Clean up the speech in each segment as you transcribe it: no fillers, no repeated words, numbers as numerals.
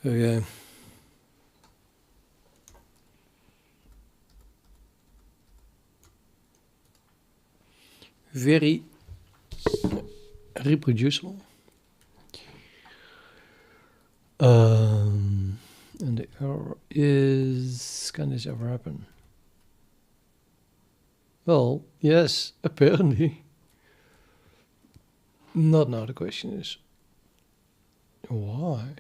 Okay. Very reproducible. And the error is, can this ever happen? Well, yes, apparently. Not now, the question is, why?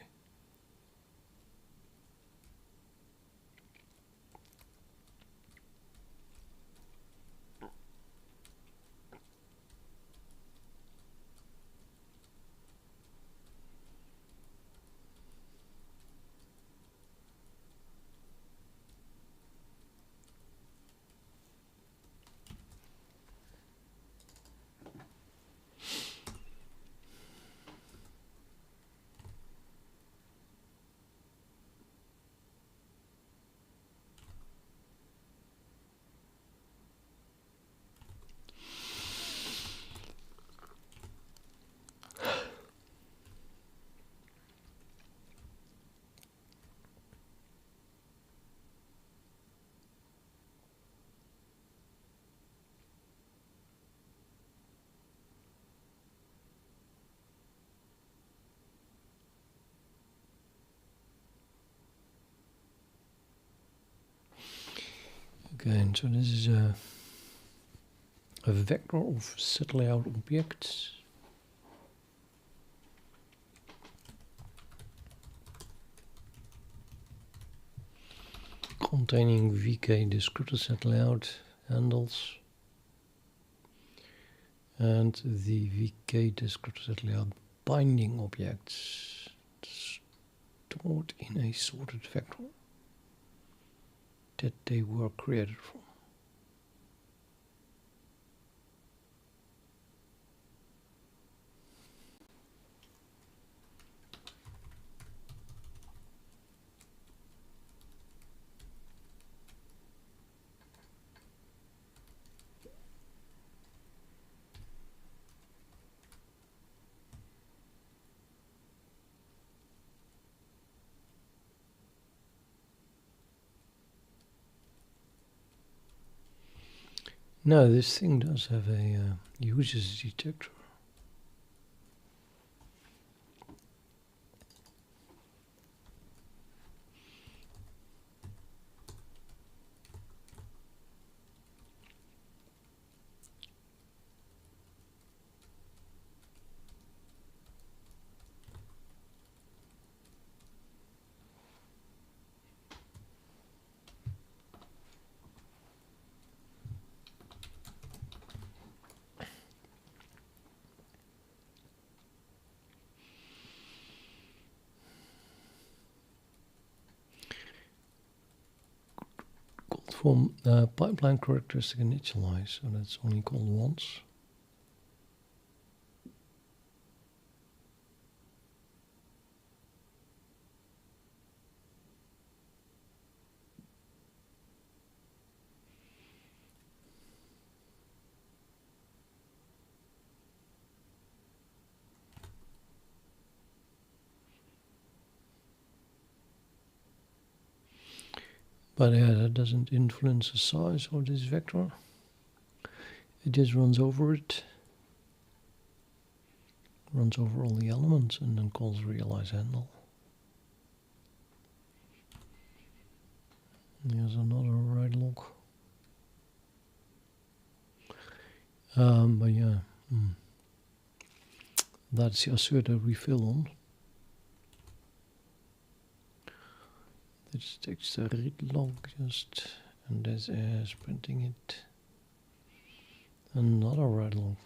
Okay, so this is a vector of set layout objects. Containing VK descriptor set layout handles and the VK descriptor set layout binding objects stored in a sorted vector that they were created from. No, this thing does have a uses detector. From pipeline characteristic initialize, so that's only called once. But yeah, that doesn't influence the size of this vector. It just runs over it. Runs over all the elements and then calls realize handle. Here's another right log. But yeah, that's the assert that we fill on. This takes the read log just, and this is printing it. Another right log.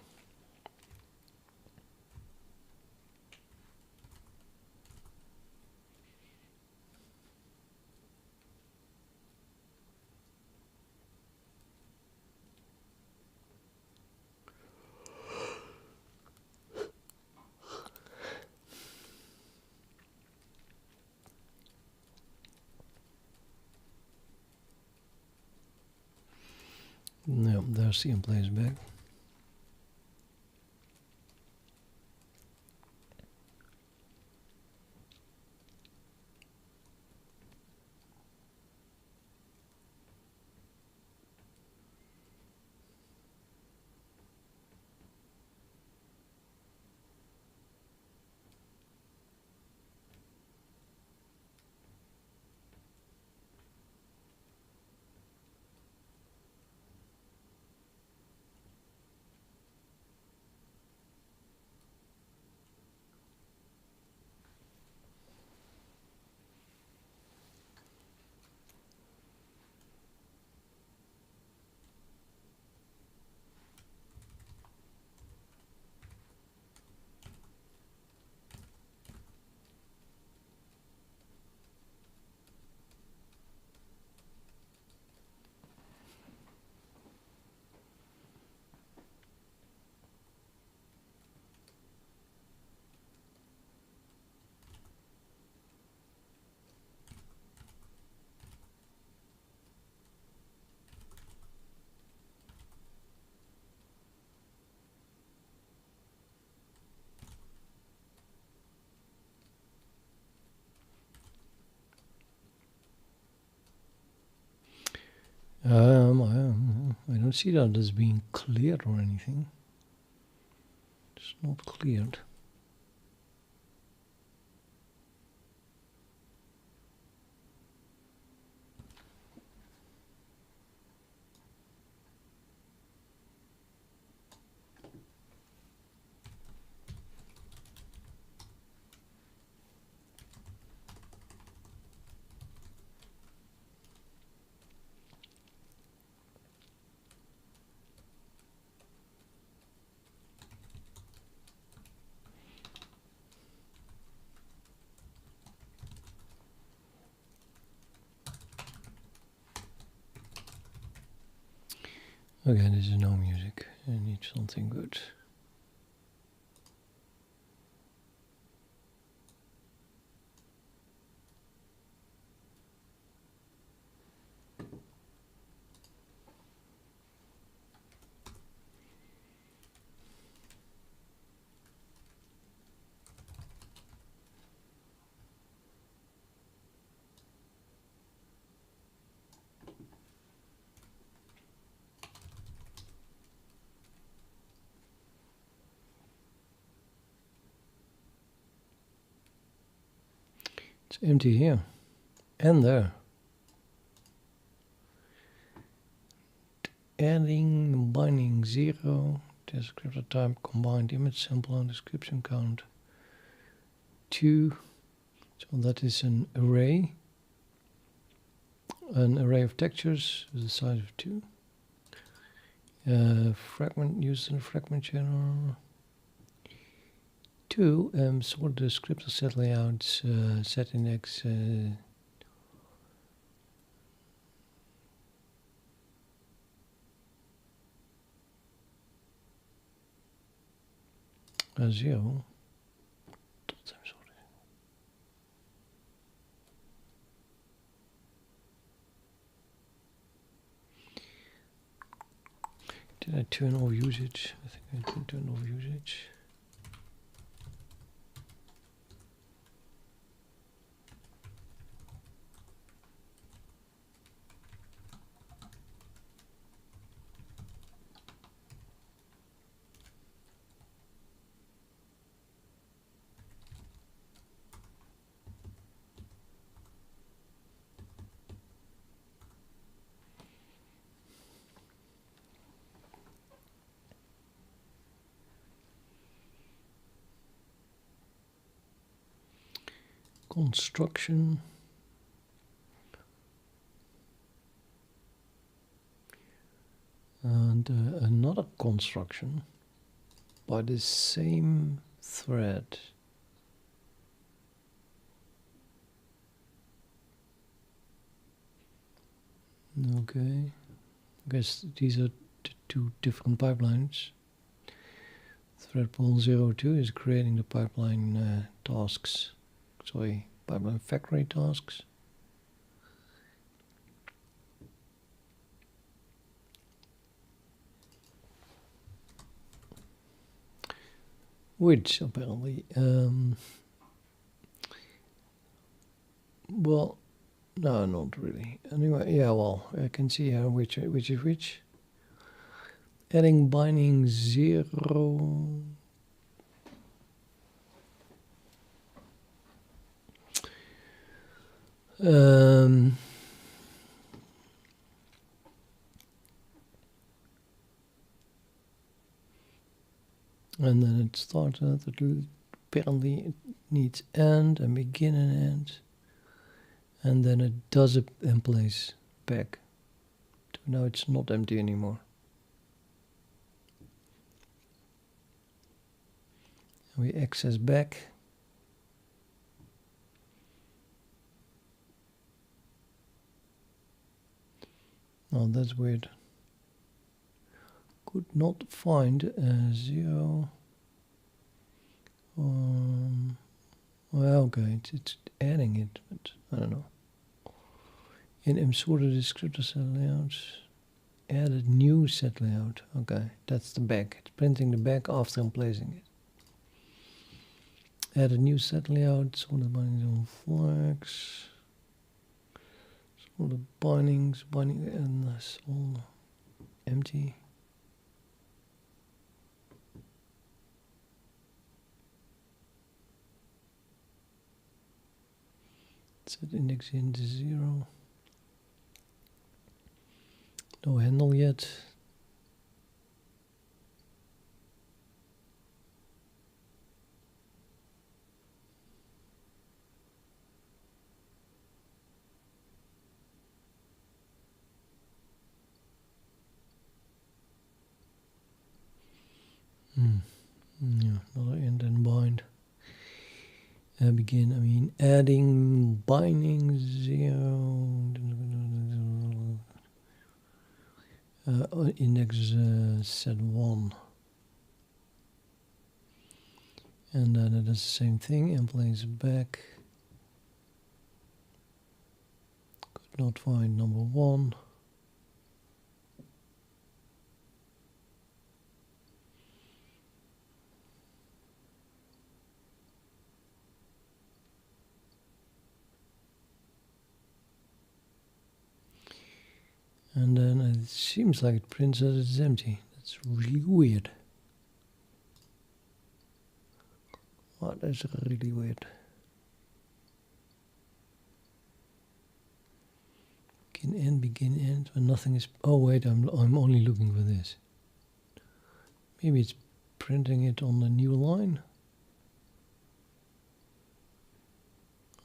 No, there's the in-place back. I don't see that as being cleared or anything. It's not cleared. Okay, this is no music. I need something good. It's empty here and there. Adding binding 0, descriptor type, combined image sampler, description count 2. So that is an array of textures with the size of 2. Fragment used in the fragment channel. 2, sort the descriptor set layouts, set index, 0. Did I turn off usage? I think I did turn off usage. Construction. And another construction by the same thread. Okay, I guess these are two different pipelines. Thread pool 02 is creating the pipeline tasks. Sorry, pipeline factory tasks. Which apparently, well, no, not really. Anyway, yeah, well, I can see here which is which. Adding binding 0. And then it starts at apparently it needs end and begin and end. And then it does it and plays back. So now it's not empty anymore. We access back. Oh, that's weird. Could not find 0. Well, okay, it's adding it, but I don't know. In sorted descriptor set layouts, added new set layout. Okay, that's the back. It's printing the back after I'm placing it. Add a new set layout, sorted by flags. all the binding, and that's all empty. Set index into 0. No handle yet. Yeah, another end and bind. Begin, I mean, adding binding 0. Index set 1. And then it does the same thing, and plays back. Could not find number 1. And then it seems like it prints that it's empty. That's really weird. Oh, that's really weird. Begin end, when nothing is. Oh wait, I'm only looking for this. Maybe it's printing it on the new line.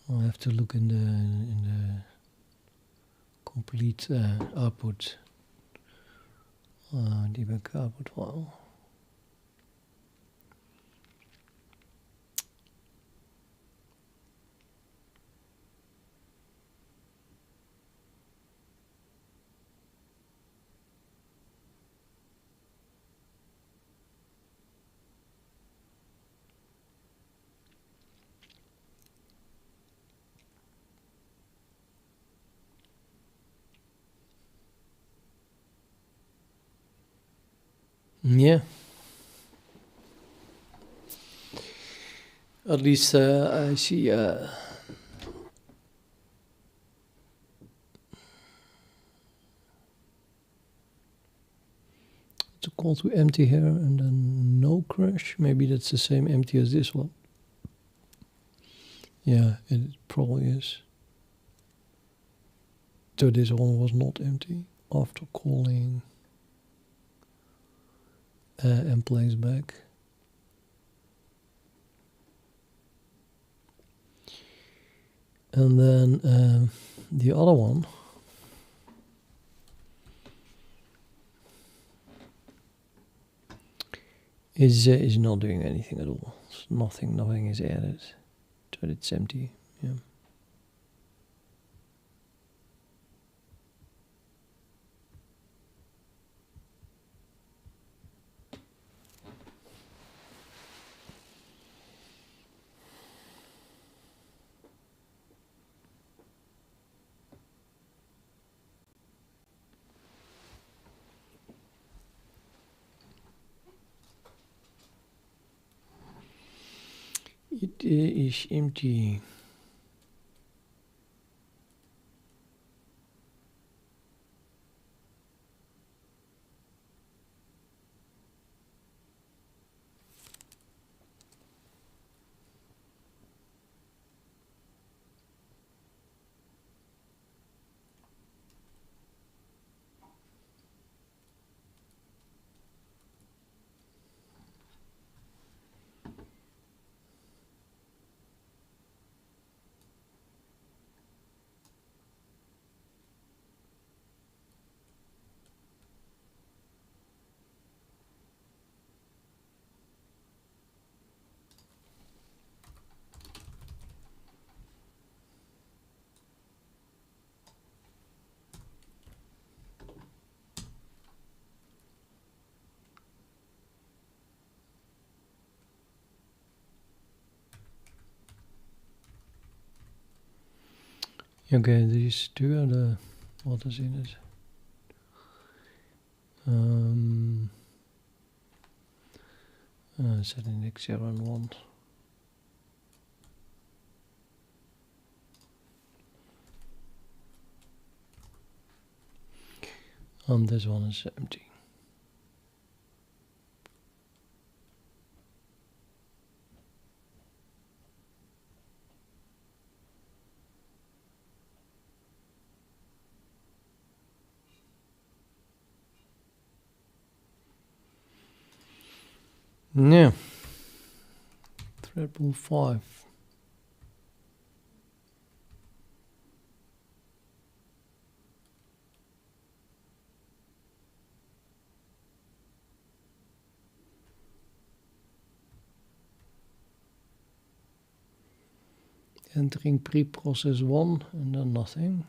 I'll have to look in the complete output debug output file. Yeah. At least I see it's a call to empty here and then no crash. Maybe that's the same empty as this one. Yeah, it probably is. So this one was not empty after calling and plays back. And then the other one is not doing anything at all. Nothing is added, but it's empty. Yeah. It is empty. Okay, these two are the what is in it. Set index 0 and 1. and this one is empty. Yeah. Thread pool 5. Entering pre-process 1 and then nothing.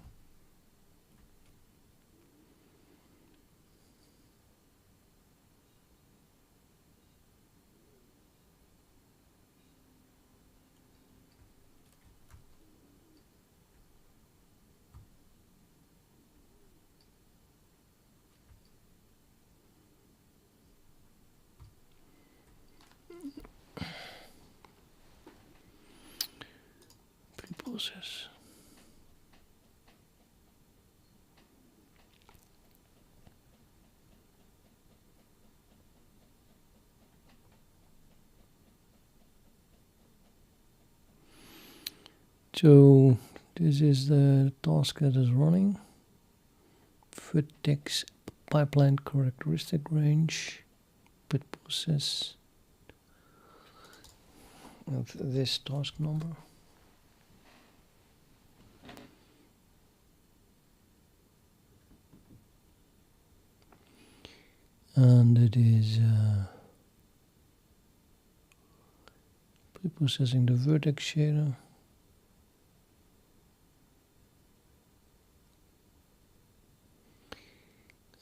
Pre-process. So this is the task that is running. Vertex pipeline characteristic range, process of this task number. And it is pre-processing the vertex shader.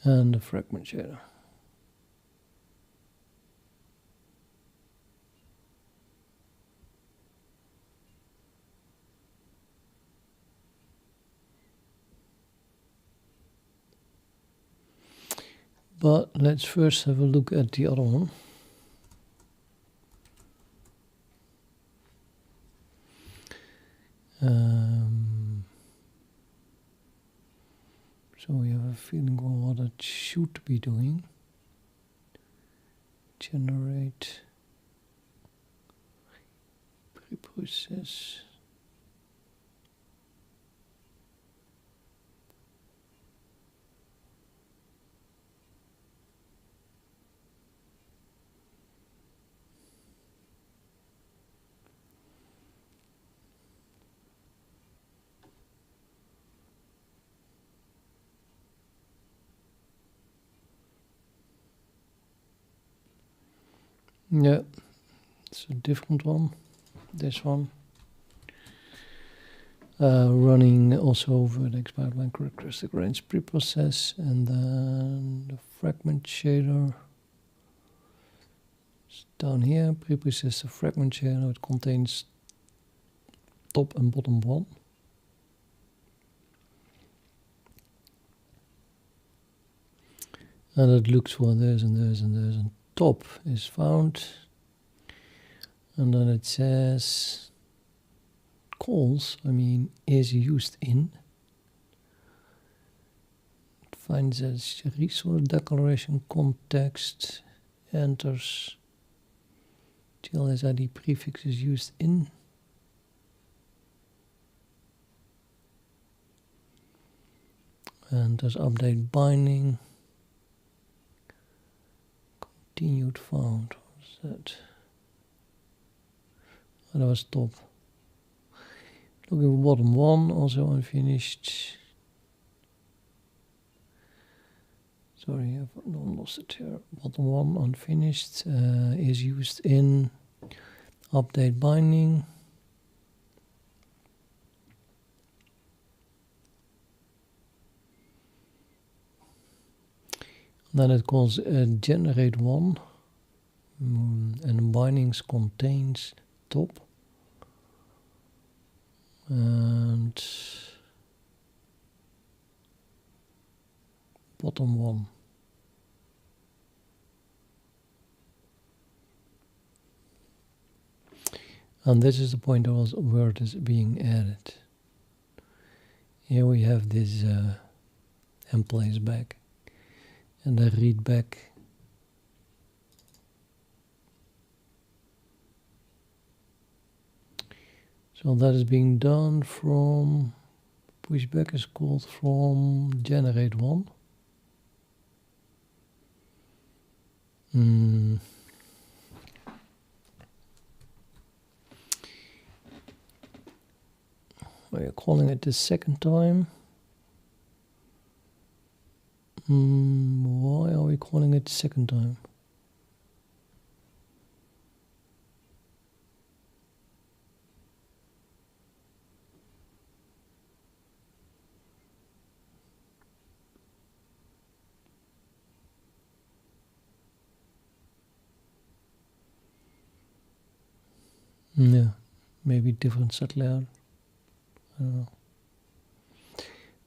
And the fragment shader. But let's first have a look at the other one. So we have a feeling of what it should be doing. Generate pre-process. Yeah, it's a different one. This one. Running also vertex pipeline characteristic range preprocess, and then the fragment shader is down here. Preprocess the fragment shader. It contains top and bottom one. And it looks for this and this and this, and top is found. And then it says calls, is used in. It finds its resource declaration context, enters TLS ID prefix is used in. And there's update binding. Continued found. What's that? Oh, that was top. Looking for bottom one, also unfinished. Sorry, I've lost it here. Bottom one unfinished is used in update binding. Then it calls generate one, and bindings contains top and bottom one. And this is the point where it is being added. Here we have this and plays back. and I read back. So that is being done from, pushback is called from generate one. We're calling it the second time. Why are we calling it the second time? Yeah, maybe different set layout. I don't know.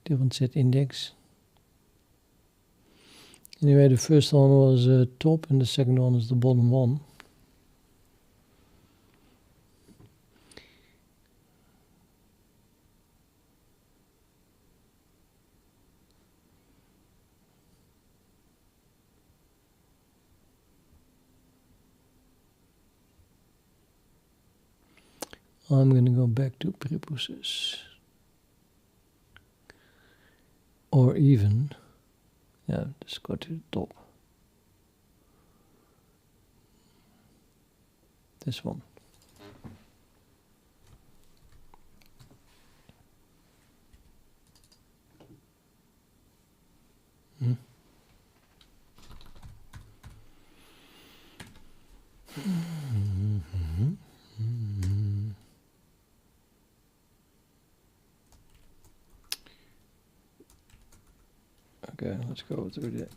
Different set index. Anyway, the first one was top and the second one is the bottom one. I'm going to go back to preprocess. Or even, yeah, just go to the top. This one. Okay, let's go through the. What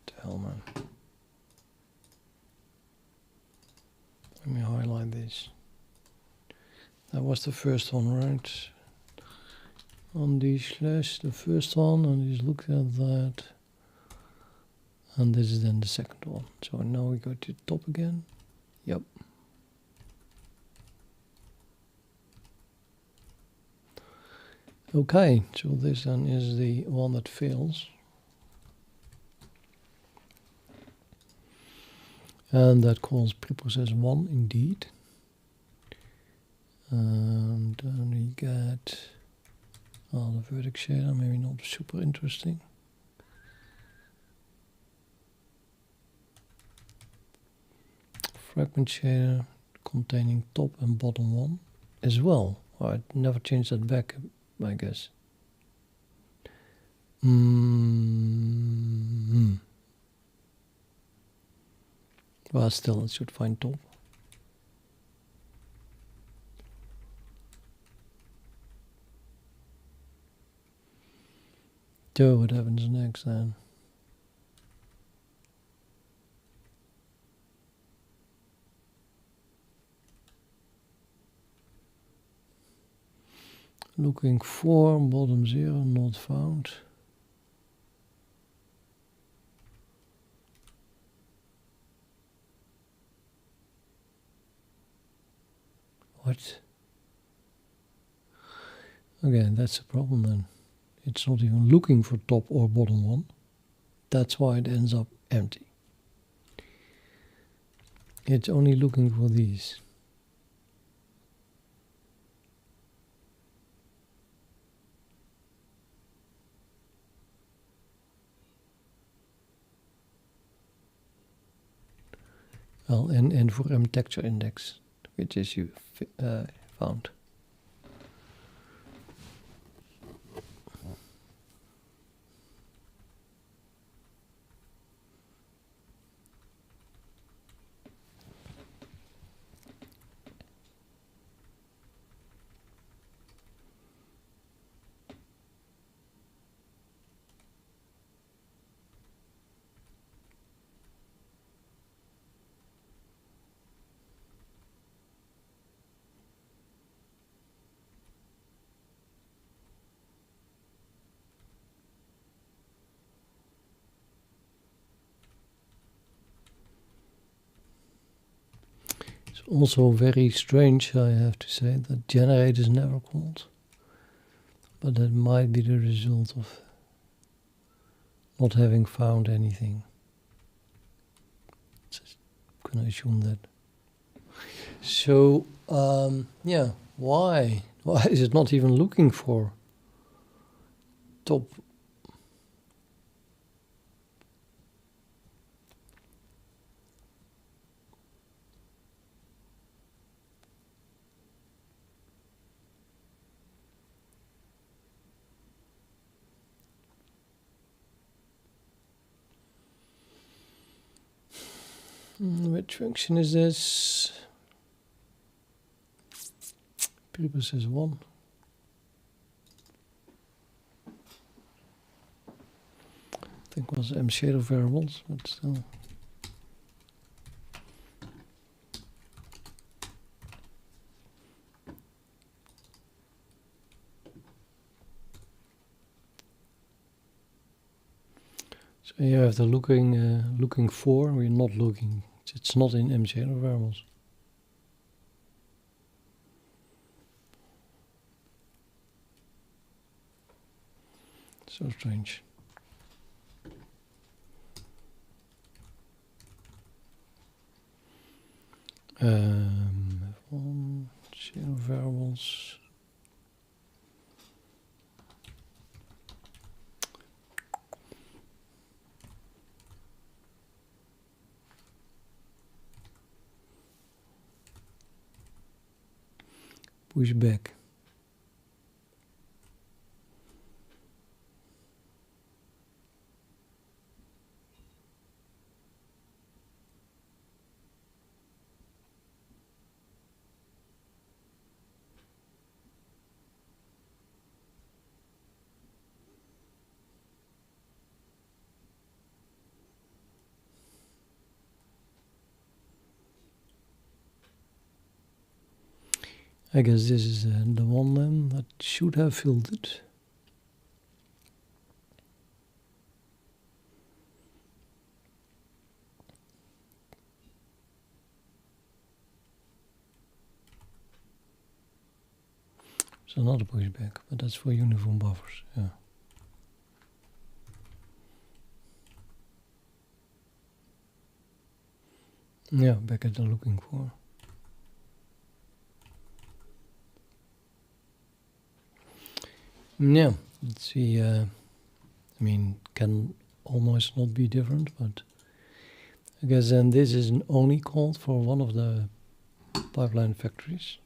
the hell, man? Let me highlight this. That was the first one, right? On the slash, the first one, and just look at that. And this is then the second one. So now we go to the top again. Yep. Okay, so this then is the one that fails. And that calls preprocess 1 indeed. And then we get the vertex shader, maybe not super interesting. Fragment shader containing top and bottom one as well. I never changed that back, I guess. Well, still, it should find top. So what happens next then? Looking for bottom 0, not found. What? Okay, that's a problem then. It's not even looking for top or bottom one. That's why it ends up empty. It's only looking for these. Well, and for texture index, which is you found. Also very strange, I have to say, that generate is never called. But that might be the result of not having found anything. Just gonna assume that. So yeah, why is it not even looking for top? Which function is this? People says 1. I think it was shadow variables, but still. So you have the looking for. We're not looking. It's not in shadow variables. So strange. F1 shadow variables. Push back. I guess this is the one then that should have filtered. So not a pushback, but that's for uniform buffers, yeah. Yeah, back at the looking for. Yeah, let's see. I mean, can almost not be different, but I guess then this is only called for one of the pipeline factories.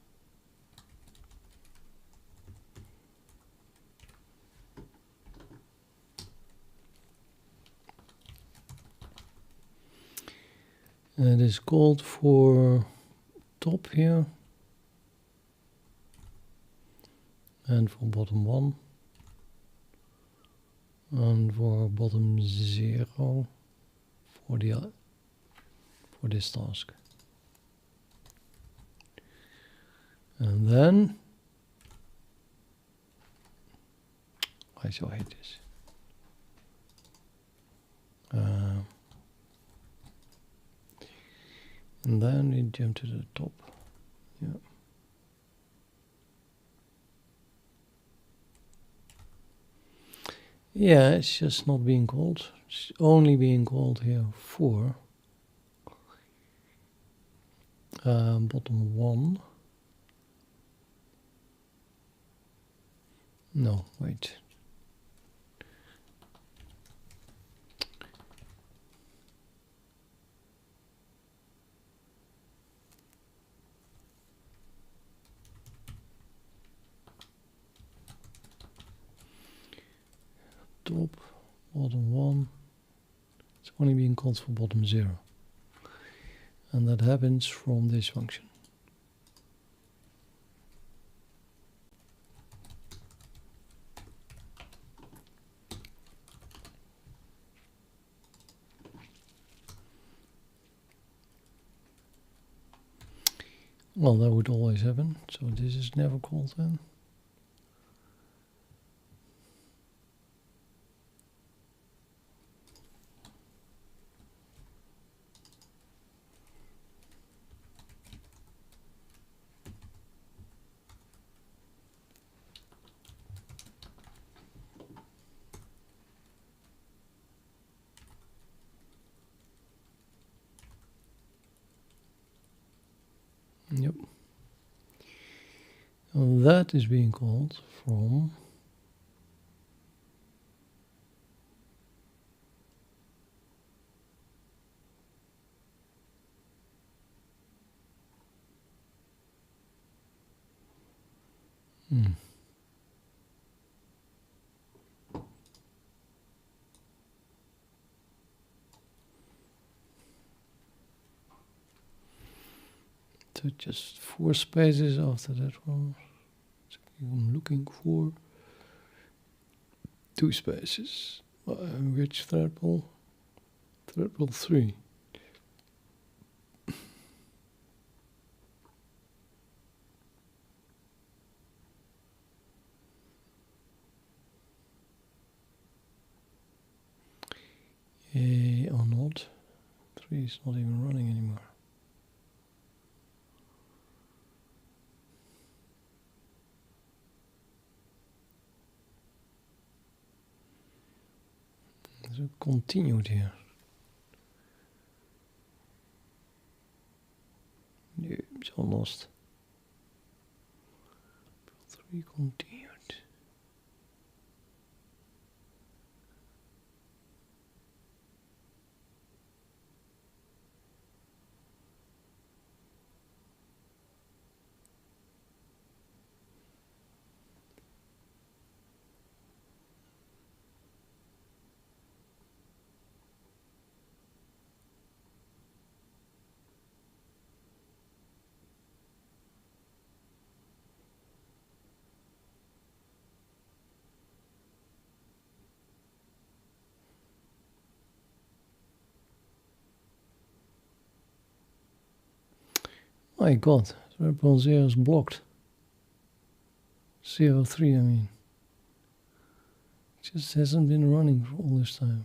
And it is called for top here and for bottom 1 and for bottom 0 for this task. And then I so hate this. And then we jump to the top. Yeah. Yeah, it's just not being called. It's only being called here for bottom 1. No, wait. Top, bottom 1. It's only being called for bottom 0. And that happens from this function. Well, that would always happen, so this is never called then. And that is being called from so just 4 spaces after that one. So I'm looking for 2 spaces. Which threadball? Threadball 3. Or not. 3 is not even running anymore. So continued here. No, it's all lost. 3 continued. My God, threadball 0 is blocked. 03, I mean. Just hasn't been running for all this time.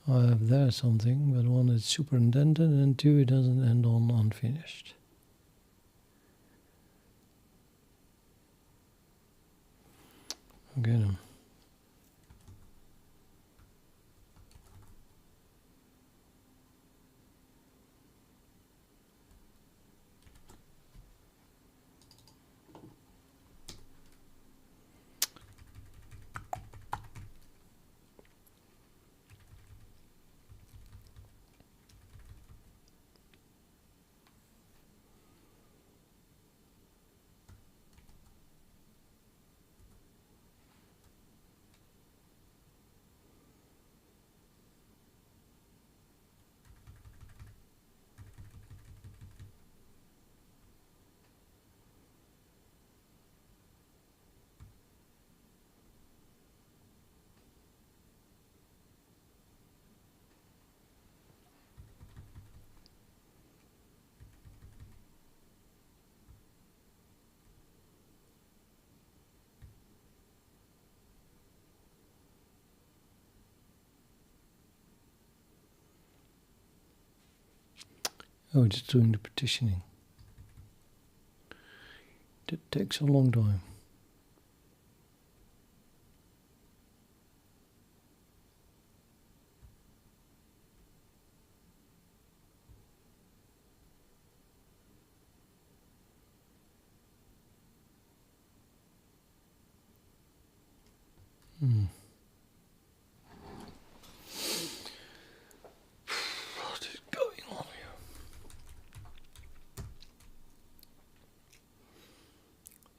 I have there something, but one is super indented and 2 it doesn't end on unfinished. Okay then. Oh, it's doing the partitioning. That takes a long time. What is going on here?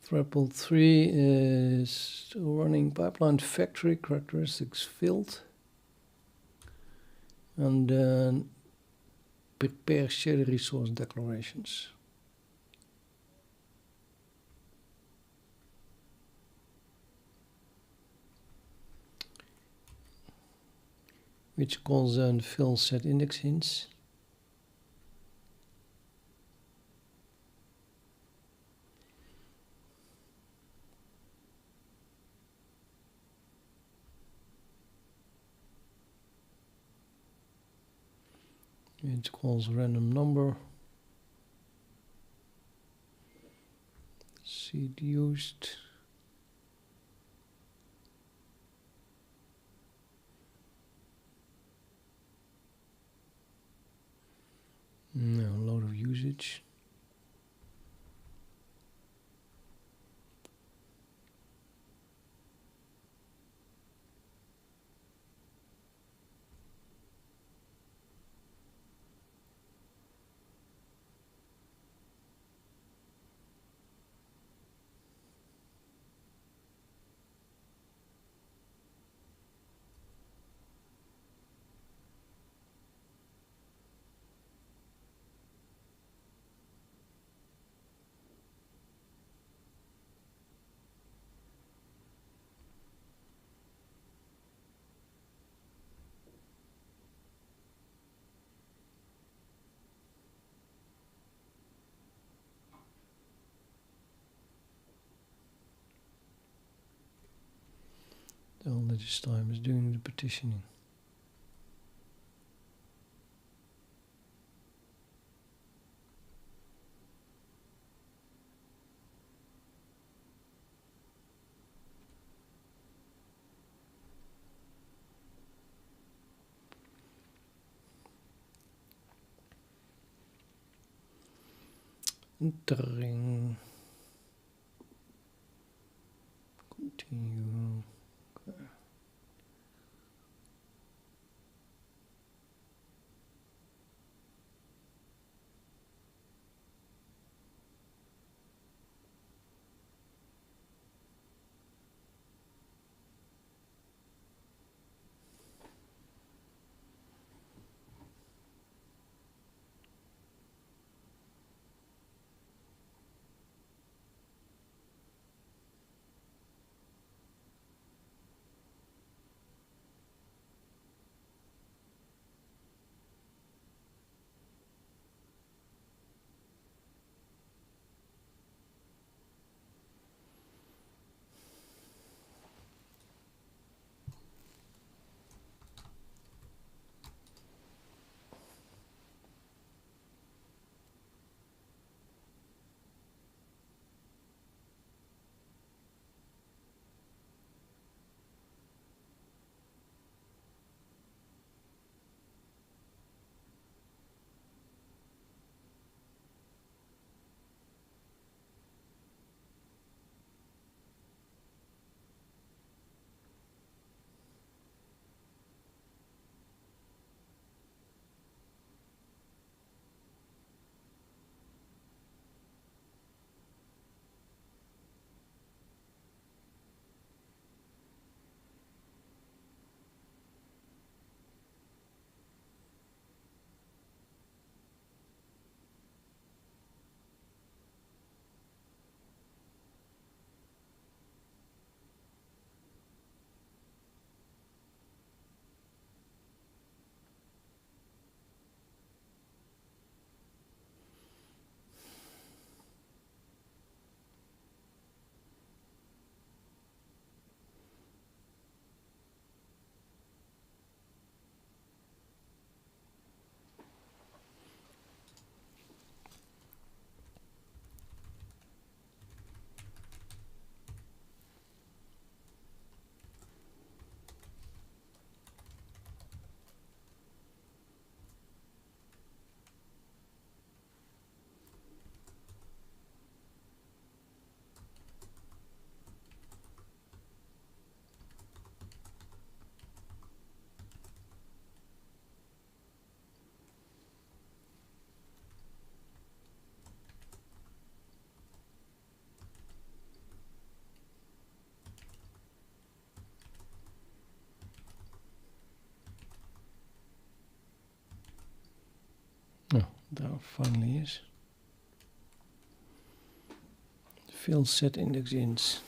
Threadball 3 is running pipeline factory characteristics field. And then prepare shared resource declarations. Which calls then fill set index hints. It calls random number. Seed used. No, a lot of usage. All this time is doing the partitioning. Entering. Continue. Okay. Oh, there finally is. Fill set index ins.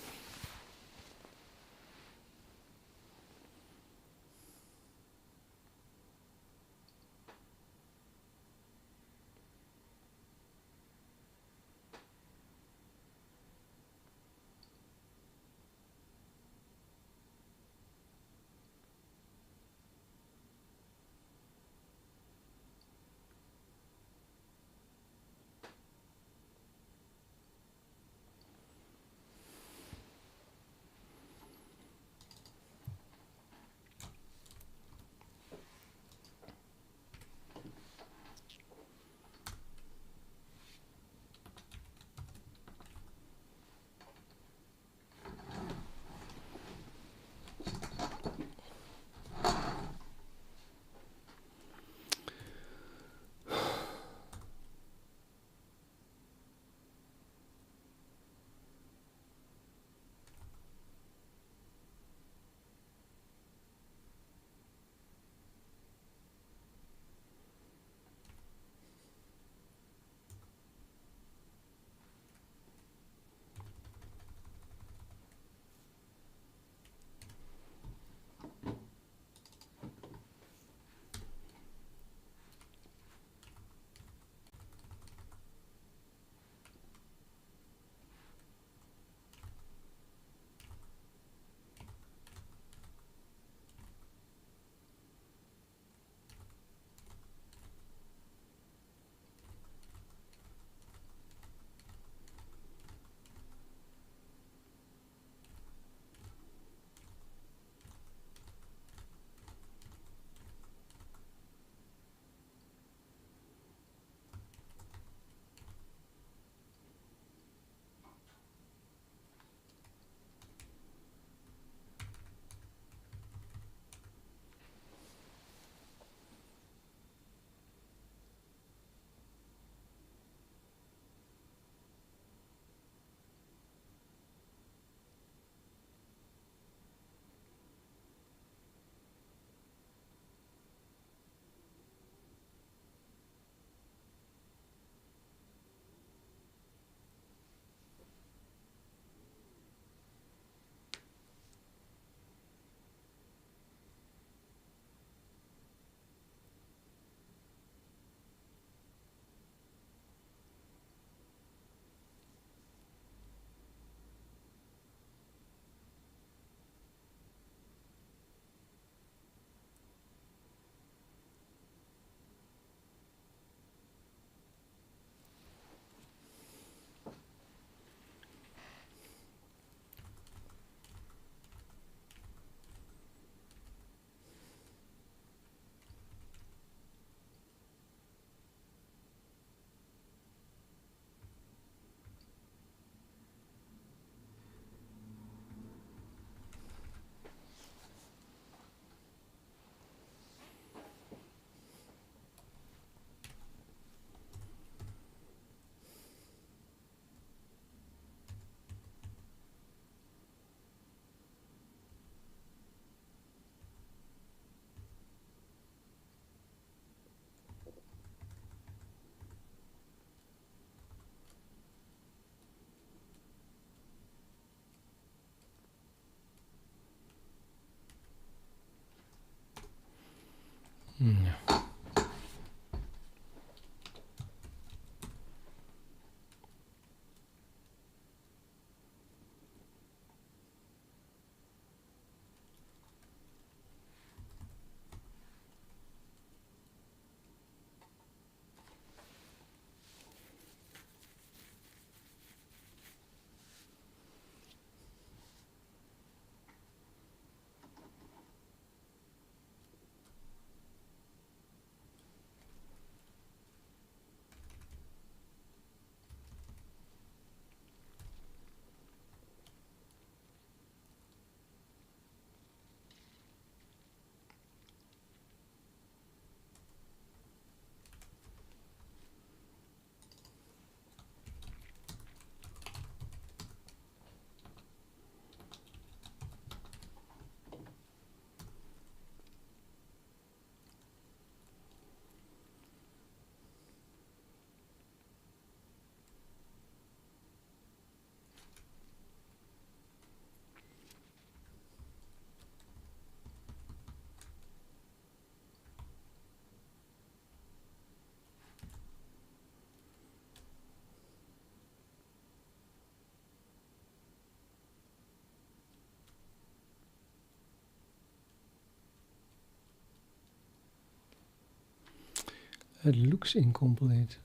It looks incomplete.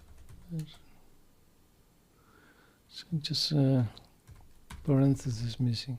So just parenthesis missing.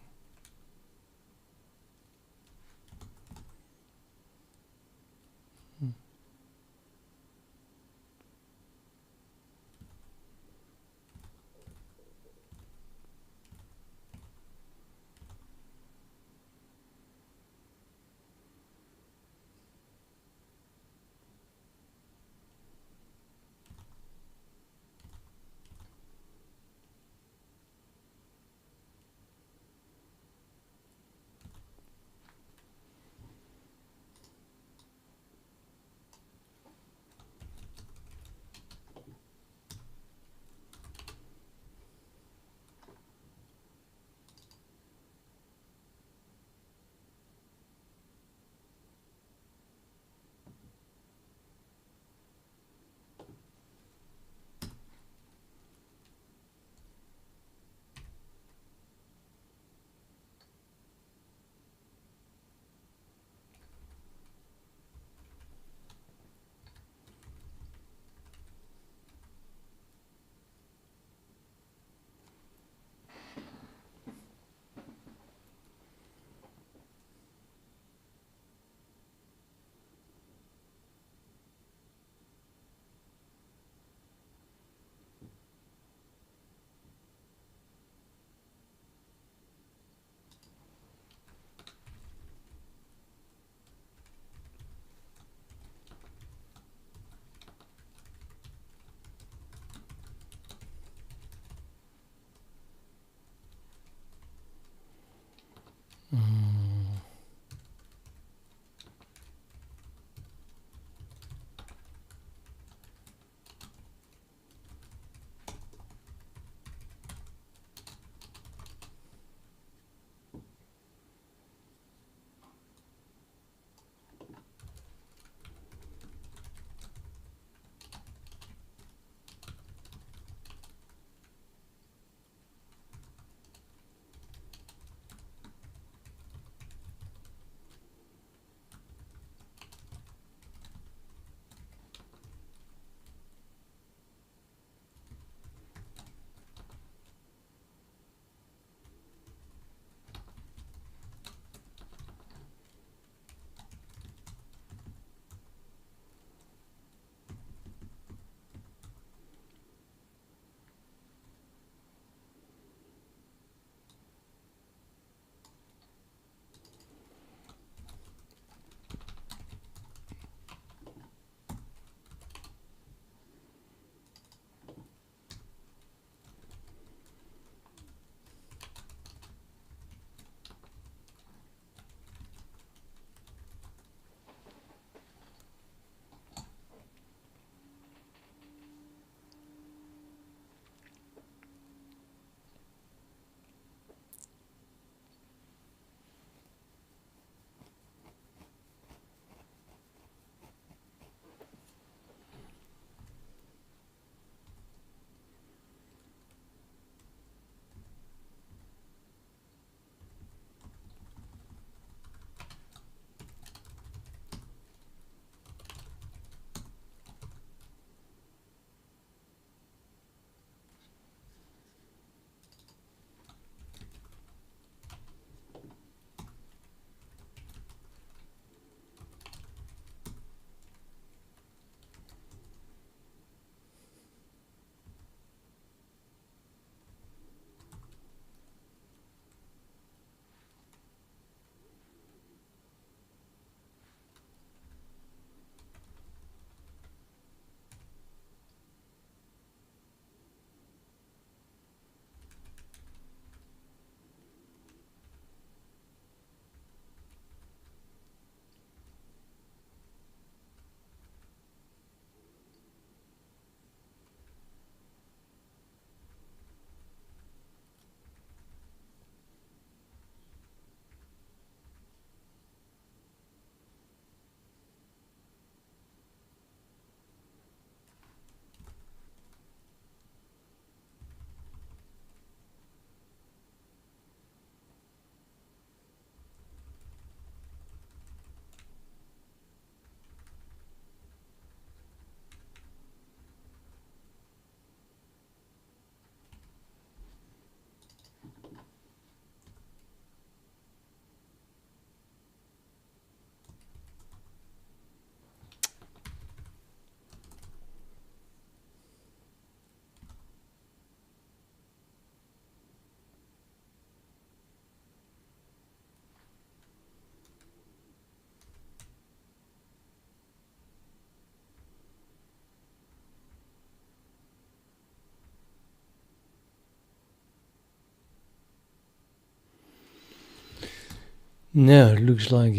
No, it looks like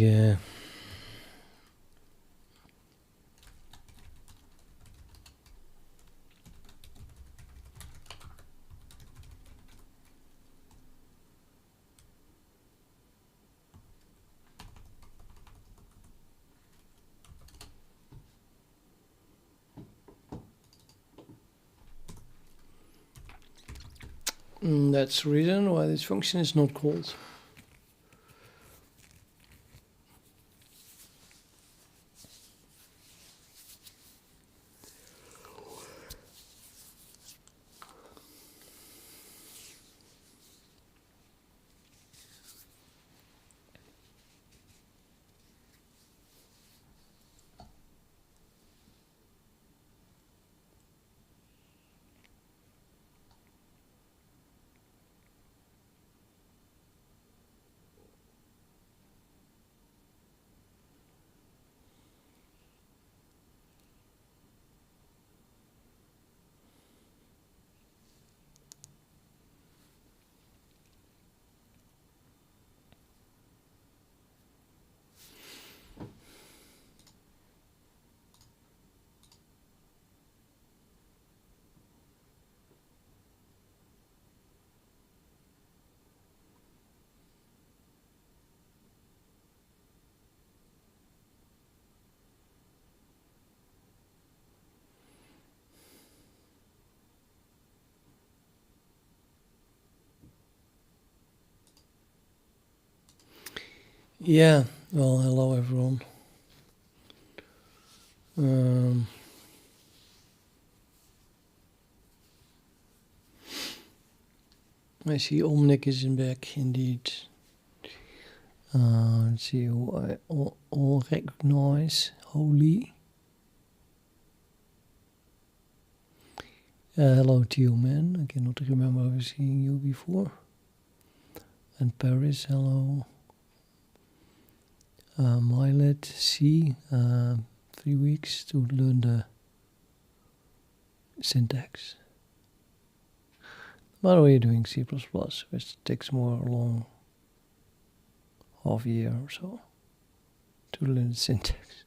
that's the reason why this function is not called. Yeah, well, hello everyone. I see Omnic is back indeed. Let's see who I all recognize. Holy. Hello to you, man. I cannot remember seeing you before. And Paris, hello. Milet, C, 3 weeks to learn the syntax. By the way, you're doing C++, which takes more along half a year or so to learn the syntax.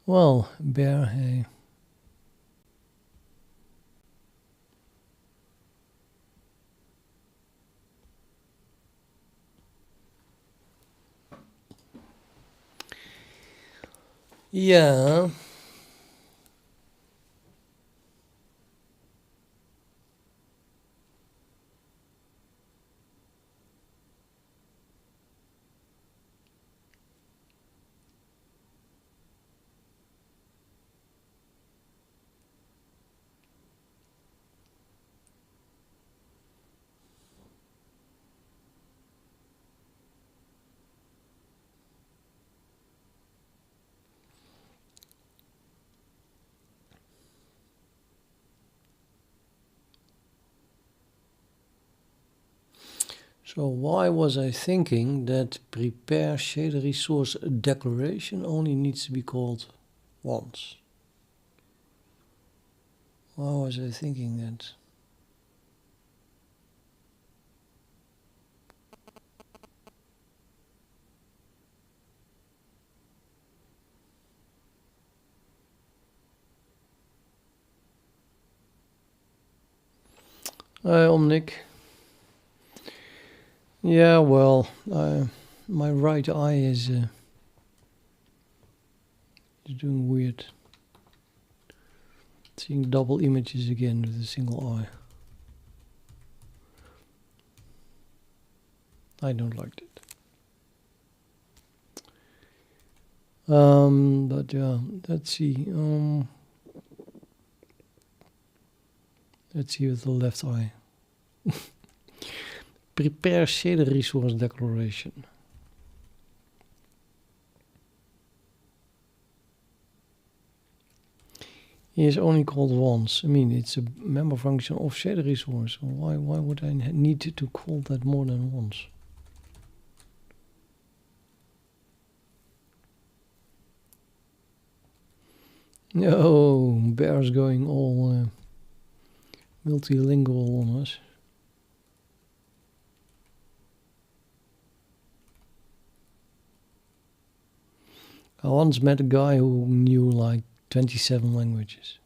Well, Bear, hey. Yeah. So why was I thinking that prepare shader resource declaration only needs to be called once? Why was I thinking that? Omnic. Yeah, well, my right eye is doing weird. Seeing double images again with a single eye. I don't like it. But yeah, let's see. Let's see with the left eye. Prepare shader resource declaration. Is only called once. I mean, it's a member function of shader resource. Why would I need to call that more than once? No, Bear's going all multilingual on us. I once met a guy who knew like 27 languages.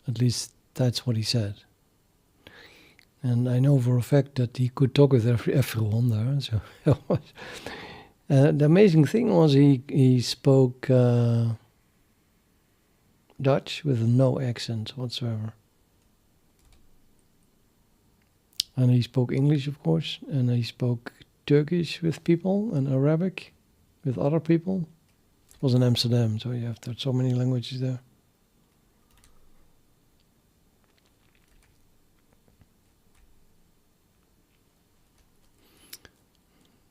At least that's what he said. And I know for a fact that he could talk with everyone there. So the amazing thing was he spoke Dutch with no accent whatsoever. And he spoke English, of course, and he spoke Turkish with people and Arabic with other people. It was in Amsterdam, so you have so many languages there.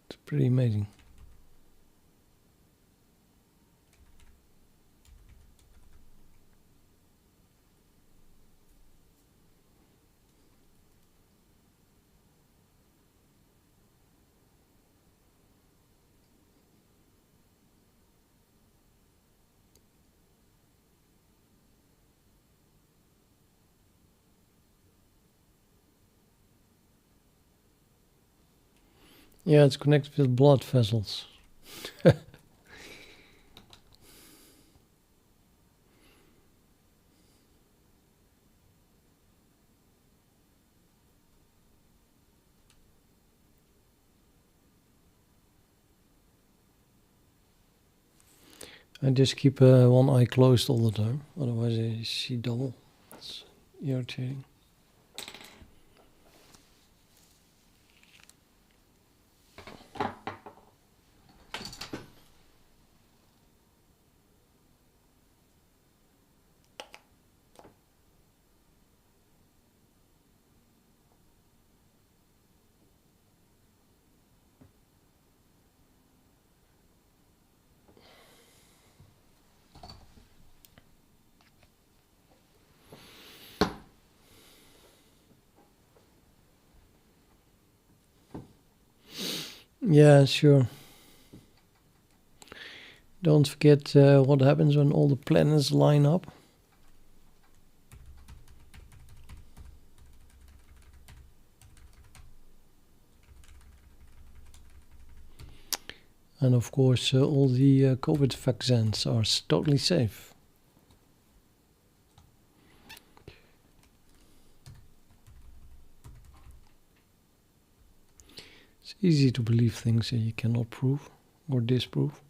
It's pretty amazing. Yeah, it's connected with blood vessels. I just keep one eye closed all the time, otherwise I see double. It's irritating. Yeah, sure. Don't forget what happens when all the planets line up. And of course, all the COVID vaccines are totally safe. It's easy to believe things that you cannot prove or disprove.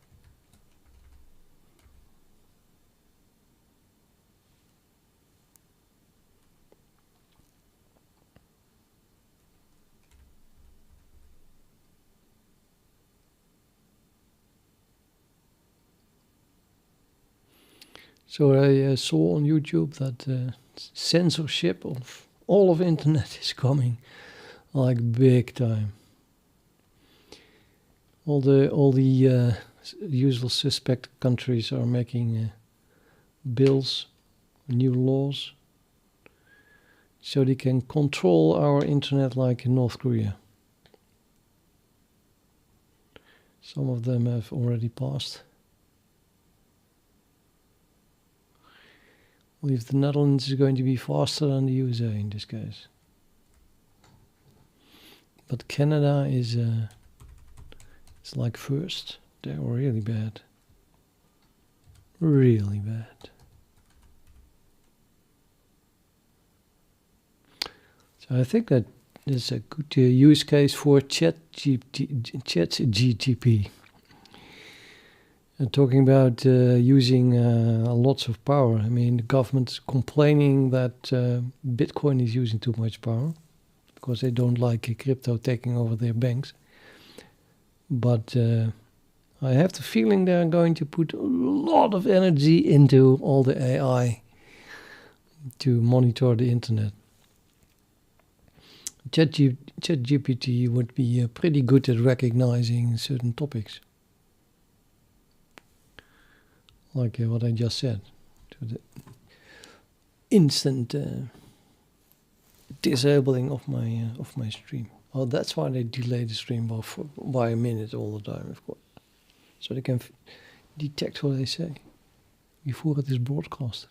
So I saw on YouTube that censorship of all of internet is coming, like big time. All the usual suspect countries are making bills, new laws, so they can control our internet like in North Korea. Some of them have already passed. I believe the Netherlands is going to be faster than the USA in this case. But Canada is it's like first. They're really bad. Really bad. So I think that is a good use case for ChatGPT. And talking about using lots of power. I mean, the government is complaining that Bitcoin is using too much power because they don't like crypto taking over their banks. But I have the feeling they're going to put a lot of energy into all the AI to monitor the internet. ChatGPT would be pretty good at recognizing certain topics. Like what I just said, to the instant disabling of my stream. Oh, that's why they delay the stream by a minute all the time, of course, so they can detect what I say before it is broadcasted.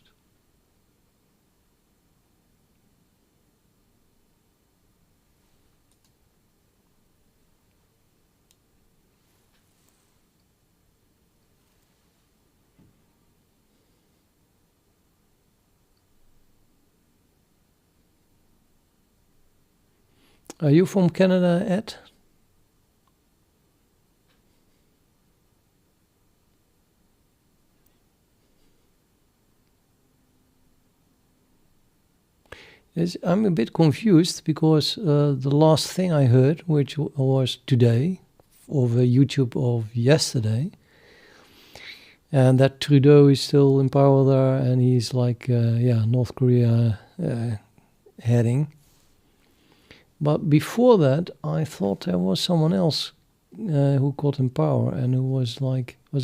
Are you from Canada, Ed? I'm a bit confused because the last thing I heard, which was today, of YouTube of yesterday, and that Trudeau is still in power there, and he's like, North Korea heading. But before that, I thought there was someone else who got in power, and who was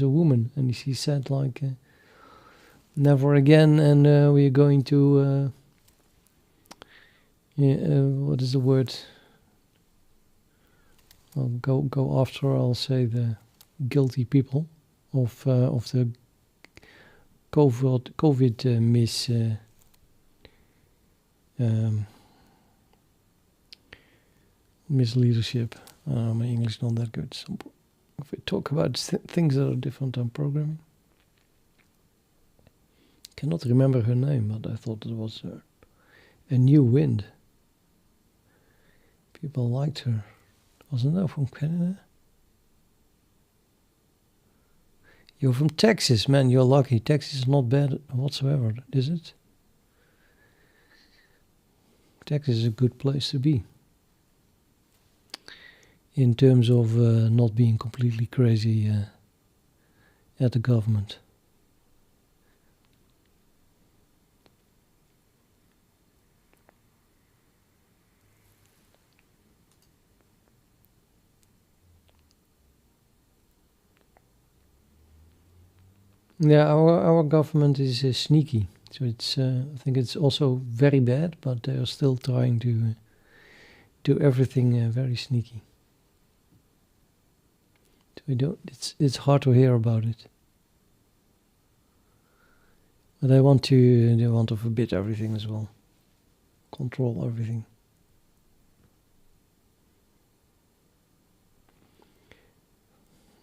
a woman, and she said like, never again, and we're going to. What is the word? I'll go after. I'll say the guilty people of the COVID misleadership. My English is not that good. So if we talk about things that are different than programming, cannot remember her name, but I thought it was a new wind. People liked her. Wasn't that from Canada? You're from Texas, man. You're lucky. Texas is not bad whatsoever, is it? Texas is a good place to be. In terms of not being completely crazy at the government. Yeah, our government is sneaky, so it's I think it's also very bad, but they are still trying to do everything very sneaky. So it's hard to hear about it, but they want to forbid everything as well, control everything.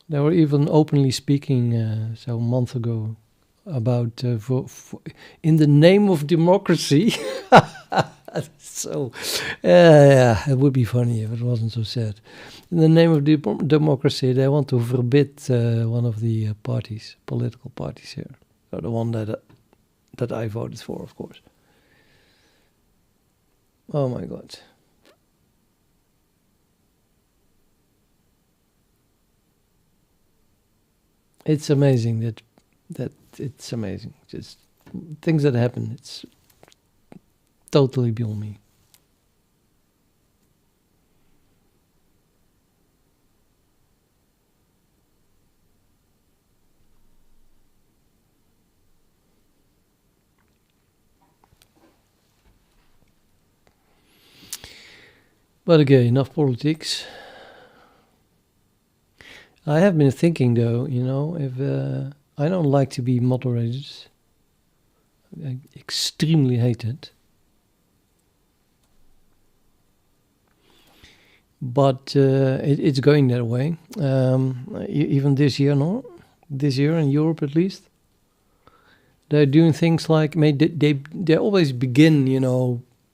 They were even openly speaking so a month ago about in the name of democracy. So, it would be funny if it wasn't so sad. In the name of democracy, they want to forbid one of the political parties here. So the one that I voted for, of course. Oh my God. It's amazing that it's amazing. Just things that happen. It's totally beyond me. But again, enough politics. I have been thinking, though, if I don't like to be moderated. I extremely hate it. But it's going that way. Even this year, this year in Europe at least, they're doing things like they always begin.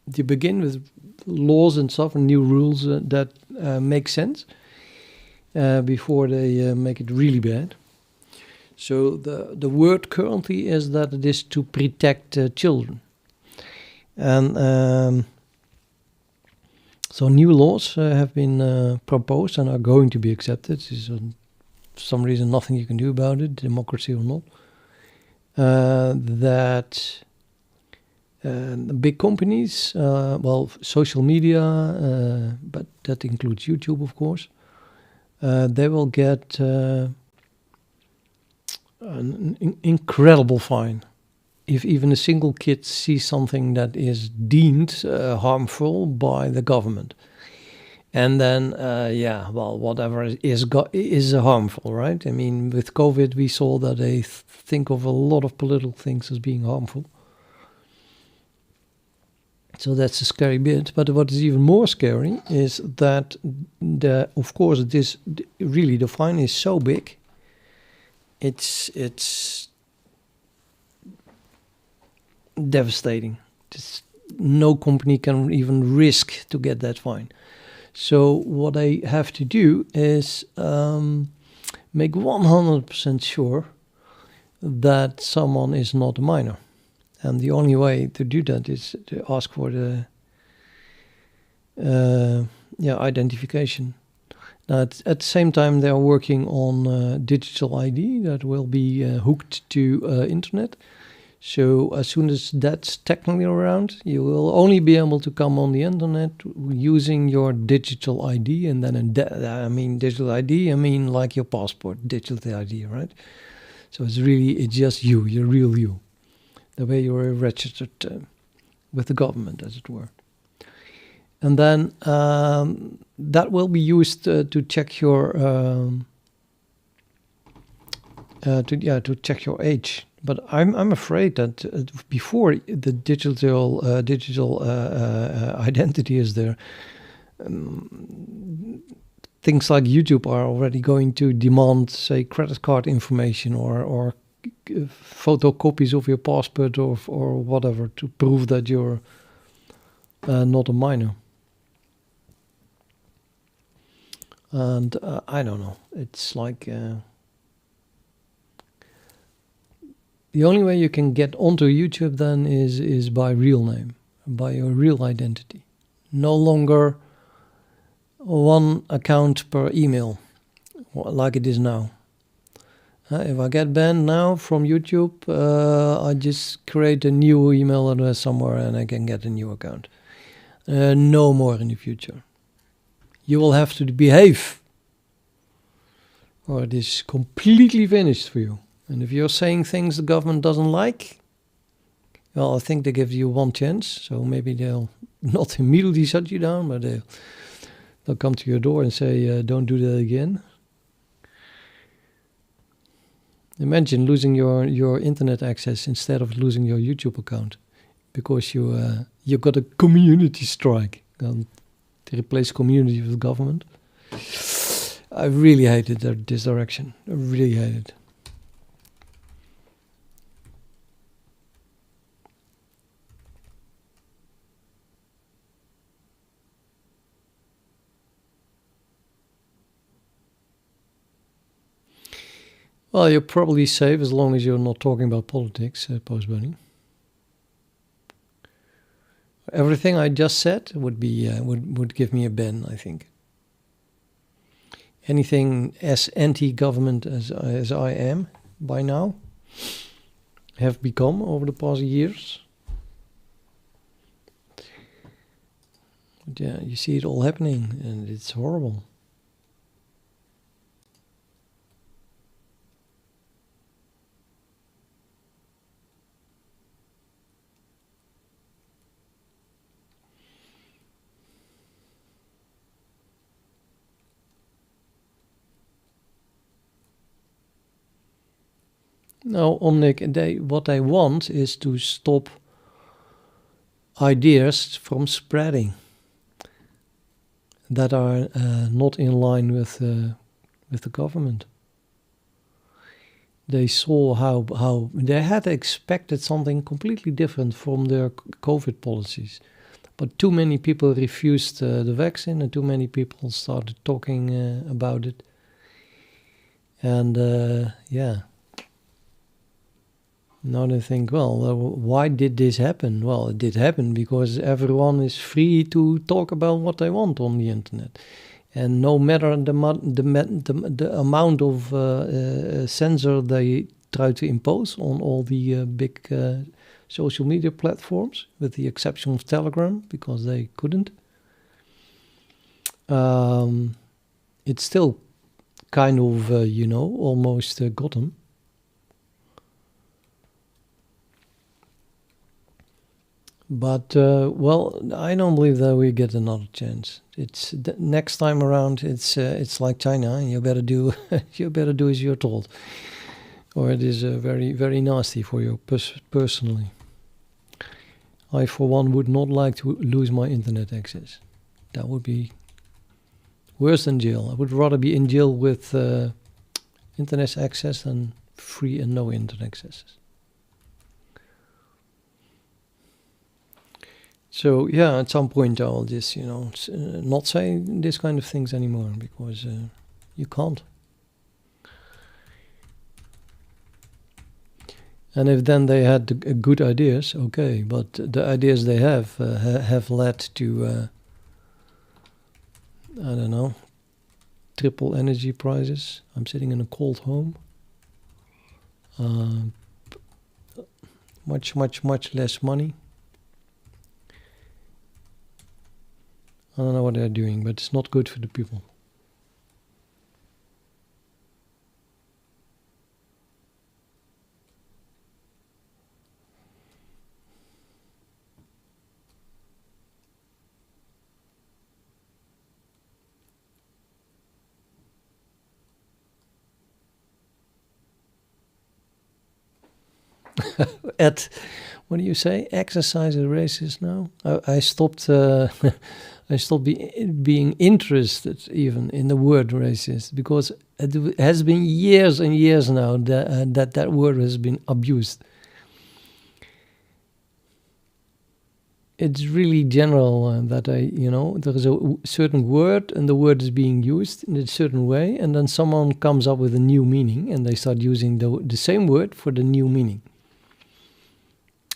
They begin with laws and stuff and new rules that make sense. Before they make it really bad. So the word currently is that it is to protect children. And so new laws have been proposed and are going to be accepted. There's for some reason nothing you can do about it, democracy or not. That big companies, social media, but that includes YouTube, of course, they will get an incredible fine if even a single kid sees something that is deemed harmful by the government. And then, whatever is harmful, right? I mean, with COVID, we saw that they think of a lot of political things as being harmful. So that's a scary bit. But what is even more scary is that, of course, the fine is so big. It's devastating. No company can even risk to get that fine. So what I have to do is make 100% sure that someone is not a minor. And the only way to do that is to ask for the identification. Now, at the same time, they are working on digital ID that will be hooked to internet. So as soon as that's technically around, you will only be able to come on the internet using your digital ID. And then I mean digital ID, I mean like your passport, digital ID, right? So it's just you, your real you. The way you're registered with the government, as it were. And then that will be used to check your to check your age. But I'm afraid that before the digital identity is there, things like YouTube are already going to demand, say, credit card information or photocopies of your passport or whatever to prove that you're not a minor. And I don't know. It's like the only way you can get onto YouTube then is by real name, by your real identity. No longer one account per email, like it is now. If I get banned now from YouTube, I just create a new email address somewhere and I can get a new account. No more in the future. You will have to behave, or it is completely finished for you. And if you're saying things the government doesn't like, well, I think they give you one chance. So maybe they'll not immediately shut you down, but they'll come to your door and say, don't do that again. Imagine losing your internet access instead of losing your YouTube account because you got a community strike to replace community with government. I really hated this direction. I really hate it. Well, you're probably safe as long as you're not talking about politics, post-bunny. Everything I just said would be would give me a ban, I think. Anything as anti-government as I am by now, have become over the past years. But yeah, you see it all happening, and it's horrible. No, Omnic, what they want is to stop ideas from spreading that are not in line with the government. They saw how they had expected something completely different from their COVID policies, but too many people refused the vaccine, and too many people started talking about it, and yeah. Now they think, well, why did this happen? Well, it did happen because everyone is free to talk about what they want on the internet. And no matter the amount of censor they try to impose on all the big social media platforms, with the exception of Telegram, because they couldn't, it's still kind of, almost got them. But, well, I don't believe that we get another chance. It's next time around, it's like China. You better do as you're told, or it is very, very nasty for you personally. I, for one, would not like to lose my internet access. That would be worse than jail. I would rather be in jail with internet access than free and no internet access. So yeah, at some point I'll just, you know, not say this kind of things anymore, because you can't. And if then they had good ideas, okay, but the ideas they have led to, I don't know, triple energy prices. I'm sitting in a cold home. Much less money. I don't know what they're doing, but it's not good for the people. At, what do you say? Exercise is racist now. I stopped. I stopped being interested even in the word racist, because it has been years and years now that word has been abused. It's really general that there is a certain word, and the word is being used in a certain way, and then someone comes up with a new meaning, and they start using the same word for the new meaning.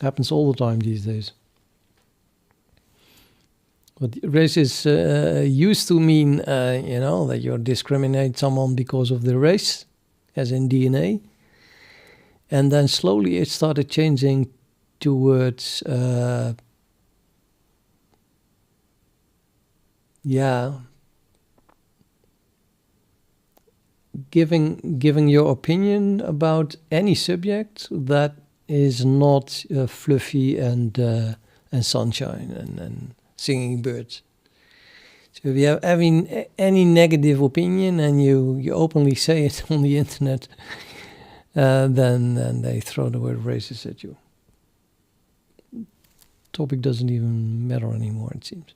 Happens all the time these days. But racist used to mean, that you discriminate someone because of their race, as in DNA. And then slowly it started changing towards, giving your opinion about any subject that is not fluffy and sunshine and singing birds. So if you have any negative opinion and you openly say it on the internet, then they throw the word racist at you. Topic doesn't even matter anymore, it seems.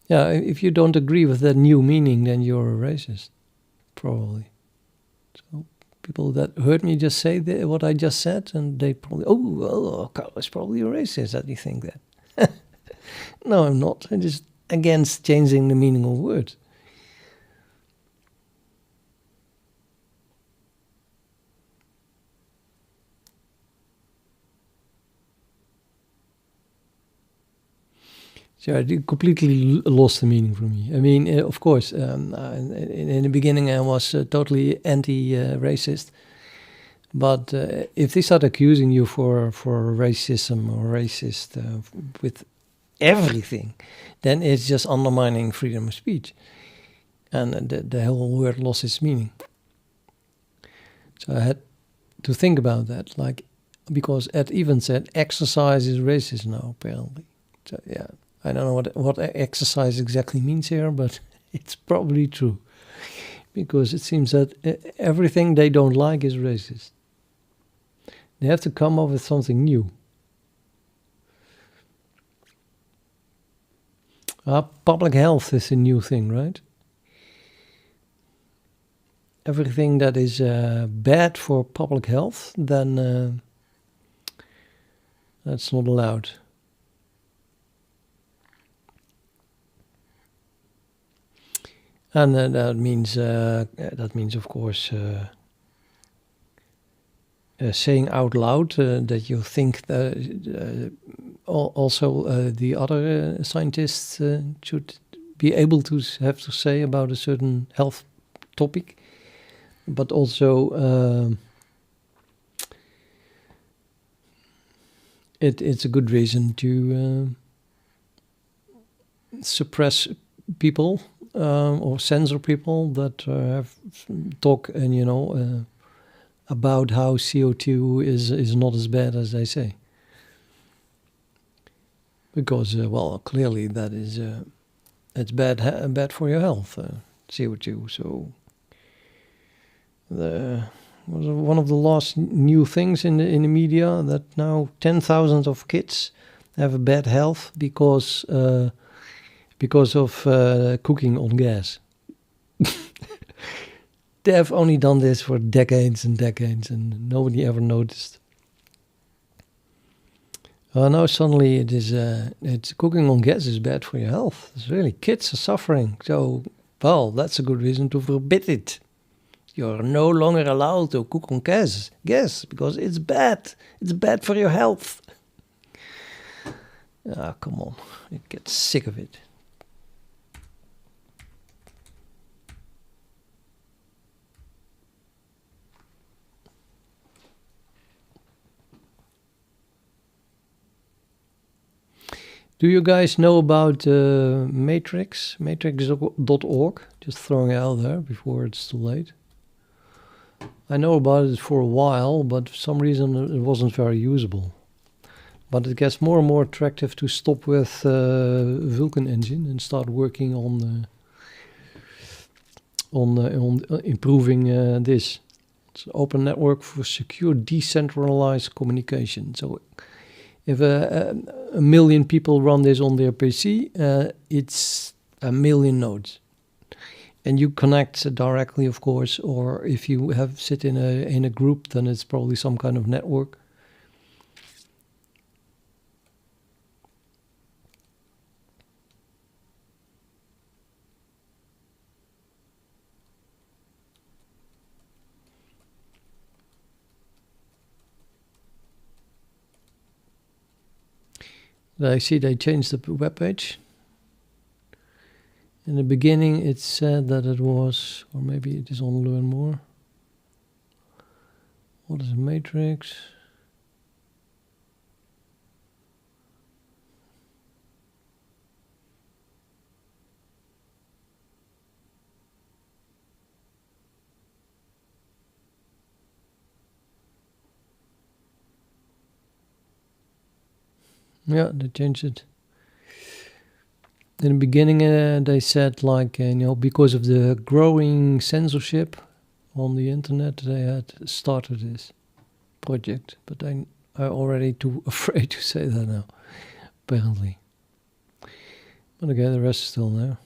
Yeah, if you don't agree with that new meaning, then you're a racist, probably. So people that heard me just say what I just said, and they probably, Carl is probably a racist that you think that. No, I'm not. I'm just against changing the meaning of words. So it completely lost the meaning for me. I mean, of course, in the beginning I was totally anti-racist. But if they start accusing you for racism or racist with everything, then it's just undermining freedom of speech. And the whole word lost its meaning. So I had to think about that, because Ed even said exercise is racist now, apparently. So yeah, I don't know what exercise exactly means here, but it's probably true. Because it seems that everything they don't like is racist. They have to come up with something new. Public health is a new thing, right? Everything that is bad for public health, then that's not allowed. And that means, of course, saying out loud that you think that also the other scientists should be able to have to say about a certain health topic, but also it's a good reason to suppress people or censor people that have talk and about how CO2 is not as bad as they say. Because clearly that is it's bad for your health, CO2. So was one of the last new things in the media that now 10,000 of kids have a bad health because of cooking on gas. They have only done this for decades and decades, and nobody ever noticed. Now suddenly it is, it's cooking on gas is bad for your health. It's really, kids are suffering. So, well, that's a good reason to forbid it. You're no longer allowed to cook on gas, because it's bad. It's bad for your health. Ah, come on, I get sick of it. Do you guys know about Matrix? Matrix.org? Just throwing it out there before it's too late. I know about it for a while, but for some reason it wasn't very usable. But it gets more and more attractive to stop with Vulkan engine and start working on improving this. It's an open network for secure decentralized communication. So if a million people run this on their PC, it's a million nodes. And you connect directly, of course, or if you have sit in a group, then it's probably some kind of network. I see they changed the web page. In the beginning, it said that it was, or maybe it is on Learn More. What is a matrix? Yeah, they changed it. In the beginning, they said like, because of the growing censorship on the internet, they had started this project. But I'm already too afraid to say that now, apparently. But okay, the rest is still there.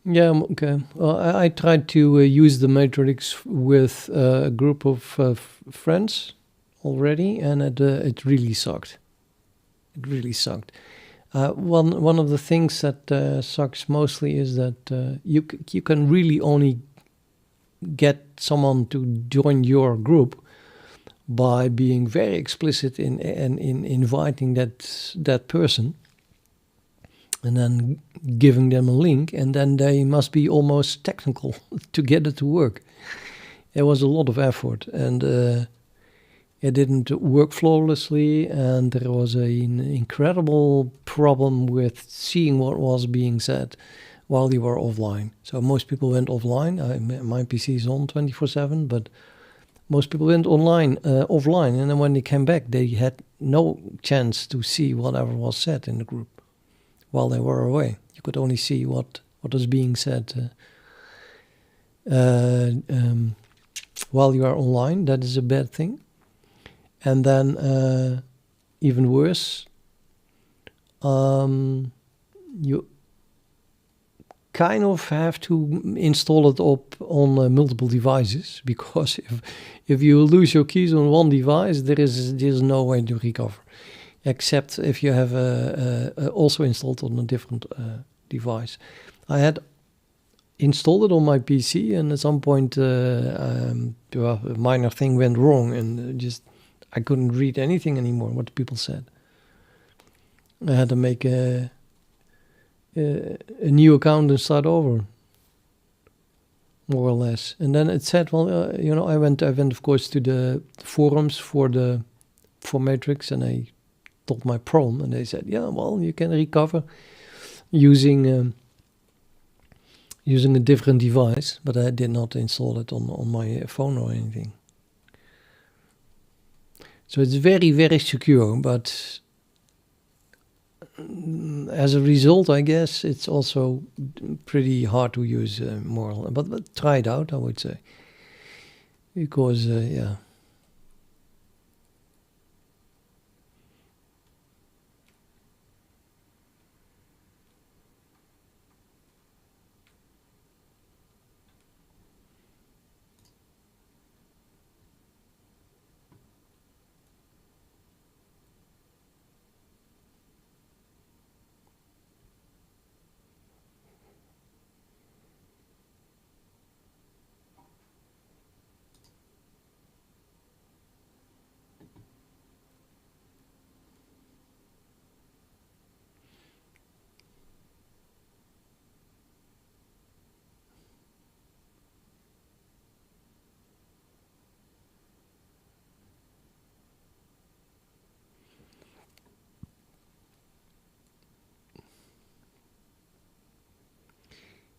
Yeah, okay. Well, I tried to use the matrix with a group of friends already, and it really sucked. It really sucked. One of the things that sucks mostly is that you can really only get someone to join your group by being very explicit in inviting that person, and then giving them a link, and then they must be almost technical to get it to work. It was a lot of effort, and it didn't work flawlessly, and there was an incredible problem with seeing what was being said while you were offline. So most people went offline. My PC is on 24/7, but most people went offline, and then when they came back, they had no chance to see whatever was said in the group while they were away. You could only see what was being said while you are online. That is a bad thing. And then even worse, you kind of have to install it up on multiple devices, because if you lose your keys on one device, there's no way to recover, except if you have also installed on a different device. I had installed it on my PC, and at some point a minor thing went wrong, and I couldn't read anything anymore, what people said. I had to make a new account and start over, more or less. And then it said, well, I went of course to the forums for Matrix, and I told my problem, and they said, yeah, well, you can recover using a different device, but I did not install it on my phone or anything. So it's very, very secure, but as a result, I guess it's also pretty hard to use more. But try it out, I would say, because yeah.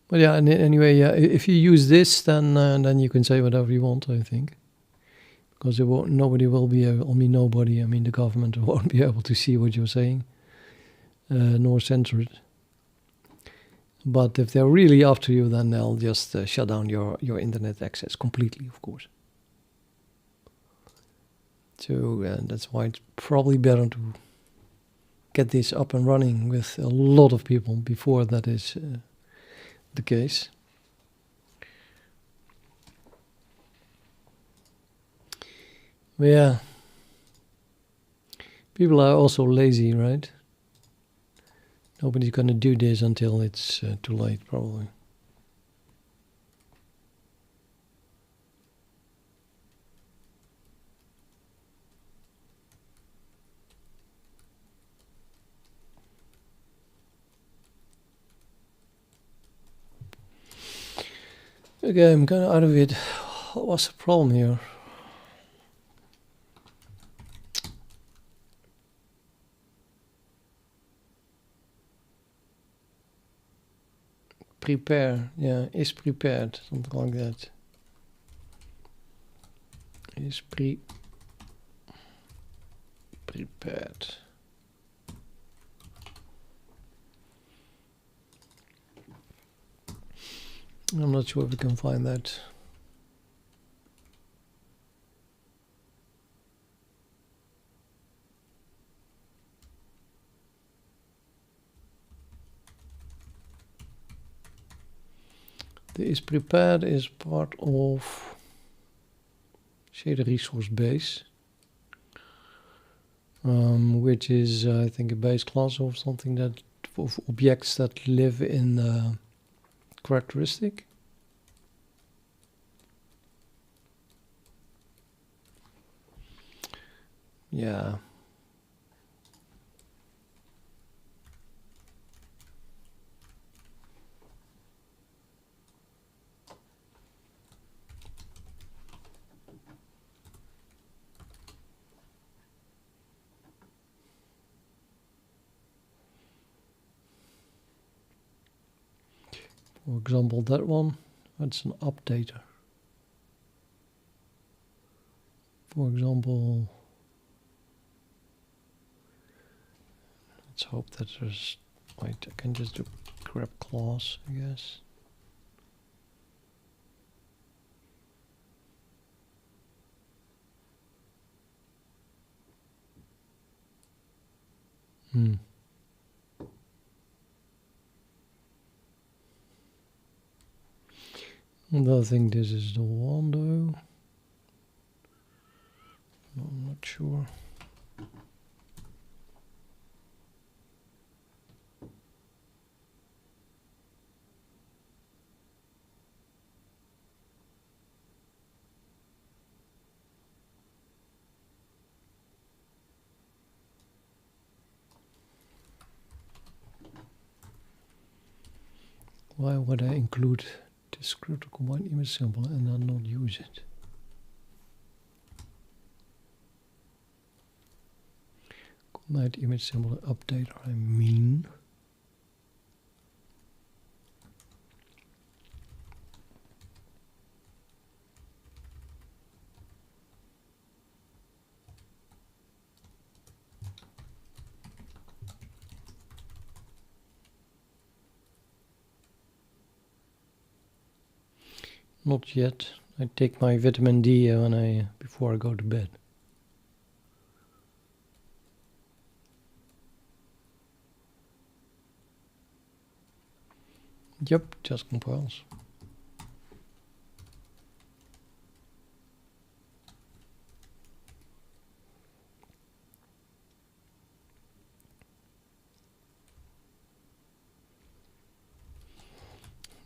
But yeah, anyway, yeah, if you use this, then you can say whatever you want, I think. Because it won't, nobody will be able, I mean nobody, I mean the government won't be able to see what you're saying, nor censor it. But if they're really after you, then they'll just shut down your internet access completely, of course. So that's why it's probably better to get this up and running with a lot of people before that is the case. But yeah, people are also lazy, right? Nobody's gonna do this until it's too late, probably. Okay, I'm kind of out of it. What was the problem here? Prepare, yeah, is prepared, something like that. Is prepared. I'm not sure if we can find that. The is prepared is part of shader resource base, which is I think a base class of something that of objects that live in characteristic. Yeah. For example, that one, that's an updater. For example, let's hope that there's, wait, I can just do grep class, I guess. And I think this is the one though. No, I'm not sure. Why would I include descriptor combined image sampler and then not use it? Combined image sampler updater, I mean. Not yet. I take my vitamin D before I go to bed. Yep, just compiles.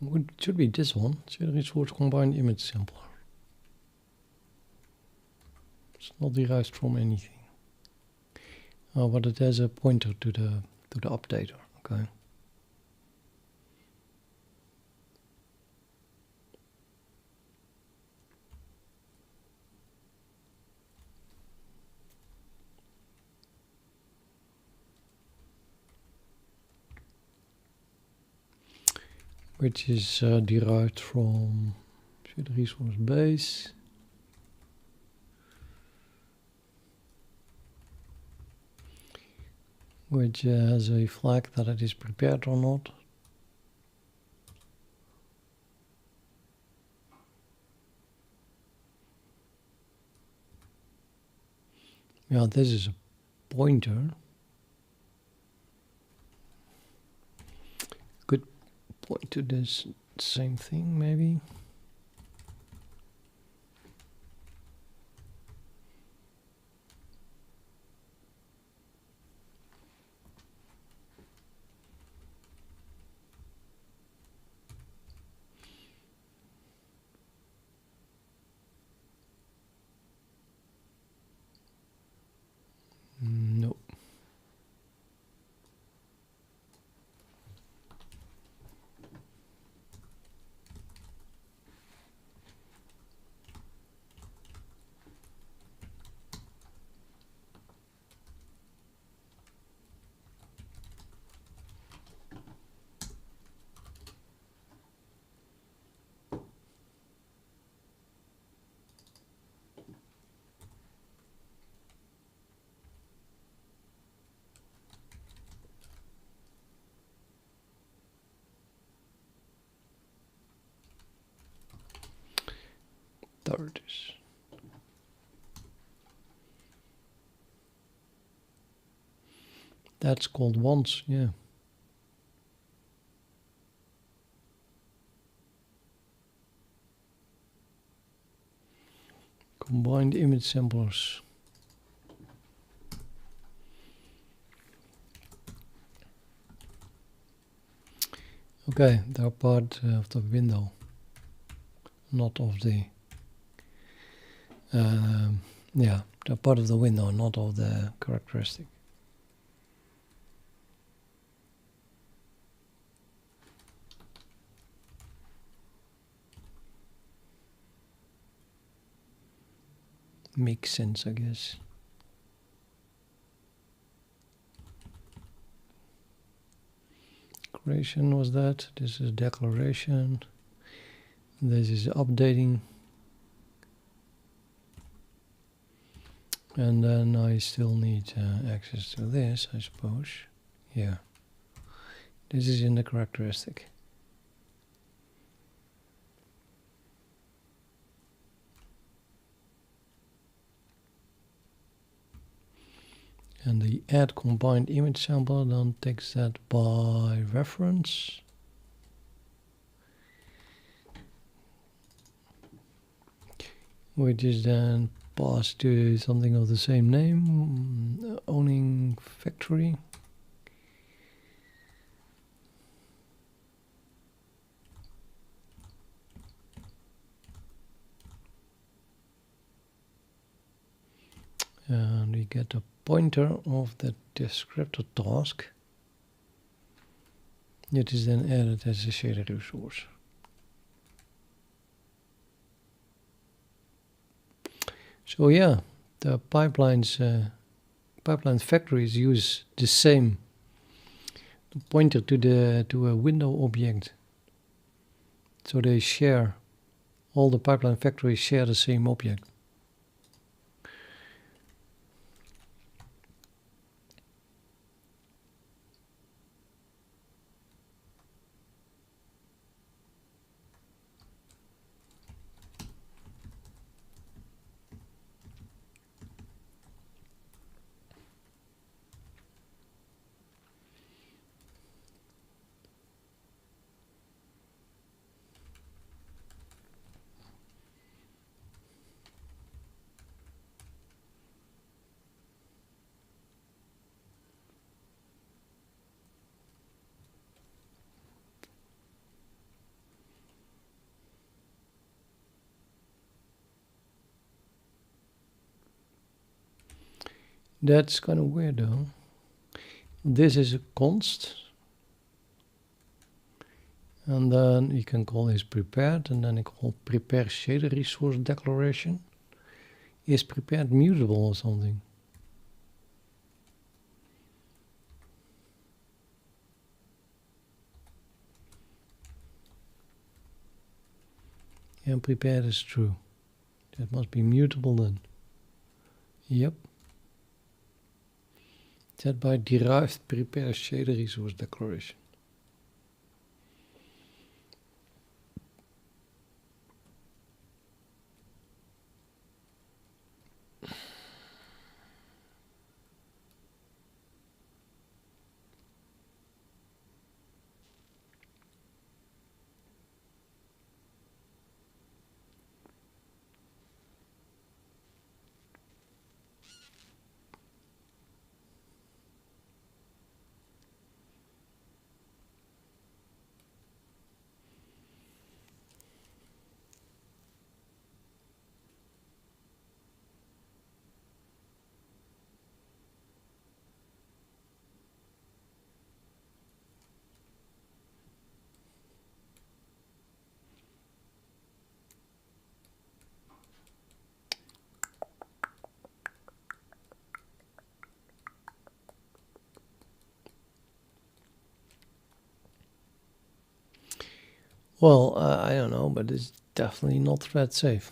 It should be this one. Shader resource combined image sampler. It's not derived from anything. Oh, but it has a pointer to the updater. Okay. which is derived from shared resource base. Which has a flag that it is prepared or not. Yeah, this is a pointer. Could point to this same thing, maybe. No. There it is. That's called once, yeah. Combined image samplers. Okay, they're part of the window, not of the yeah, they're part of the window, not of the characteristic. Makes sense, I guess. Creation was that. This is declaration. This is updating. And then I still need access to this, I suppose. Yeah. This is in the characteristic. And the add combined image sample then takes that by reference. Which is then passed to something of the same name, owning factory. And we get a pointer of the descriptor task. It is then added as a shared resource. So yeah, the pipeline factories use the same pointer to a window object. So they share, all the pipeline factories share the same object. That's kind of weird though. This is a const. And then you can call this prepared, and then I call prepare shader resource declaration. Is prepared mutable or something? And prepared is true. That must be mutable then. Yep. Set by derived prepare shader resource declaration. Well, I don't know, but it's definitely not thread safe.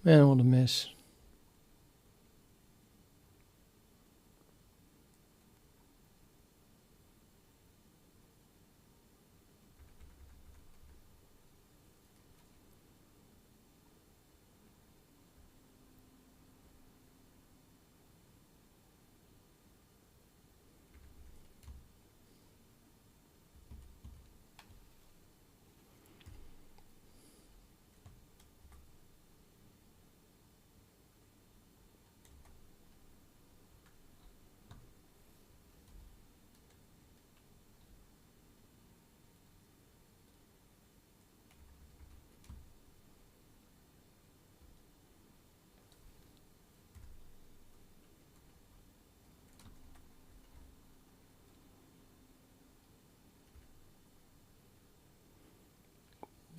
Man, what a mess.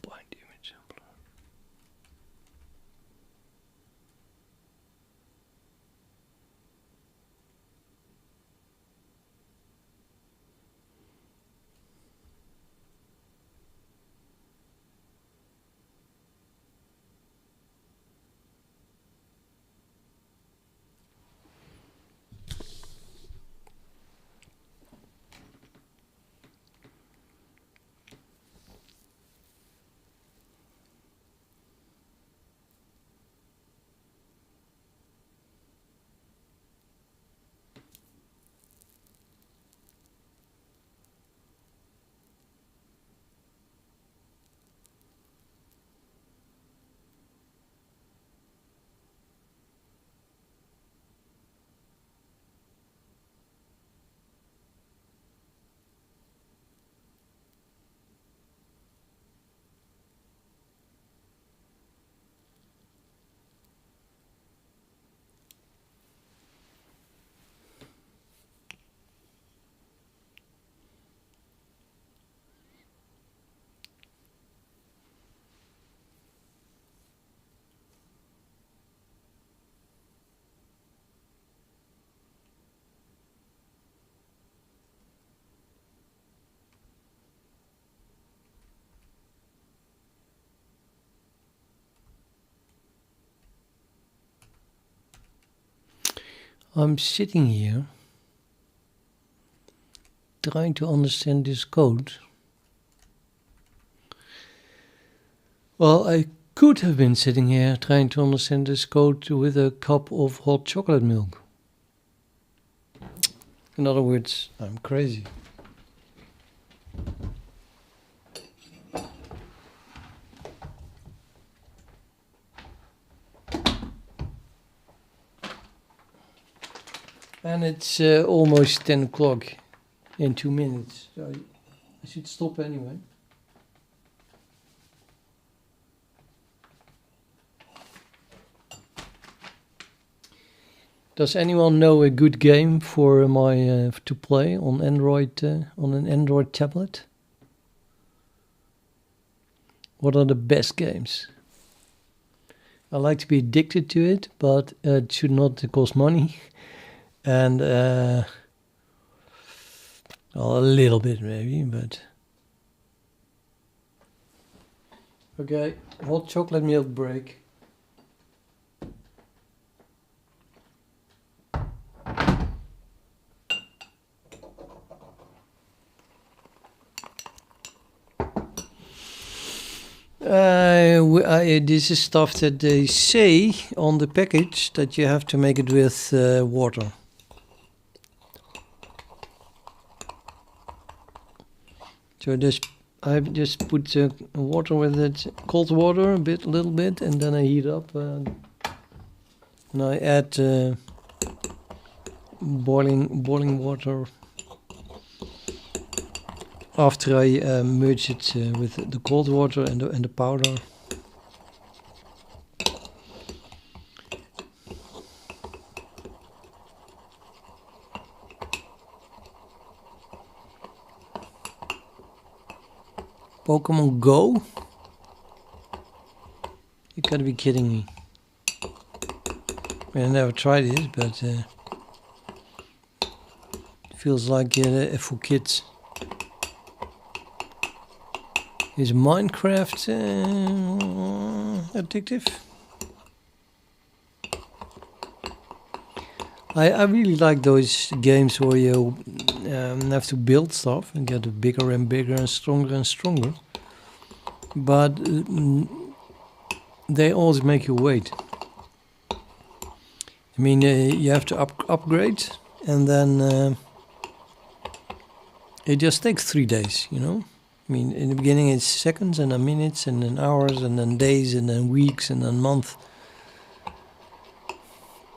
Blind image sampler. I'm sitting here trying to understand this code. Well, I could have been sitting here trying to understand this code with a cup of hot chocolate milk. In other words, I'm crazy. And it's almost 10 o'clock in 2 minutes, so I should stop anyway. Does anyone know a good game for my to play on Android on an Android tablet? What are the best games? I like to be addicted to it, but it should not cost money, and well, a little bit maybe, but okay. Hot chocolate milk break. This is stuff that they say on the package that you have to make it with water. So I just put water with it, cold water, a little bit, and then I heat up, and I add boiling water. After I merge it with the cold water and the powder. Pokemon Go? You gotta be kidding me. I never tried it, but it feels like for kids. Is Minecraft addictive? I really like those games where you have to build stuff and get bigger and bigger and stronger. But they always make you wait. I mean, you have to upgrade, and then it just takes 3 days, you know? I mean, in the beginning it's seconds and then minutes and then hours and then days and then weeks and then months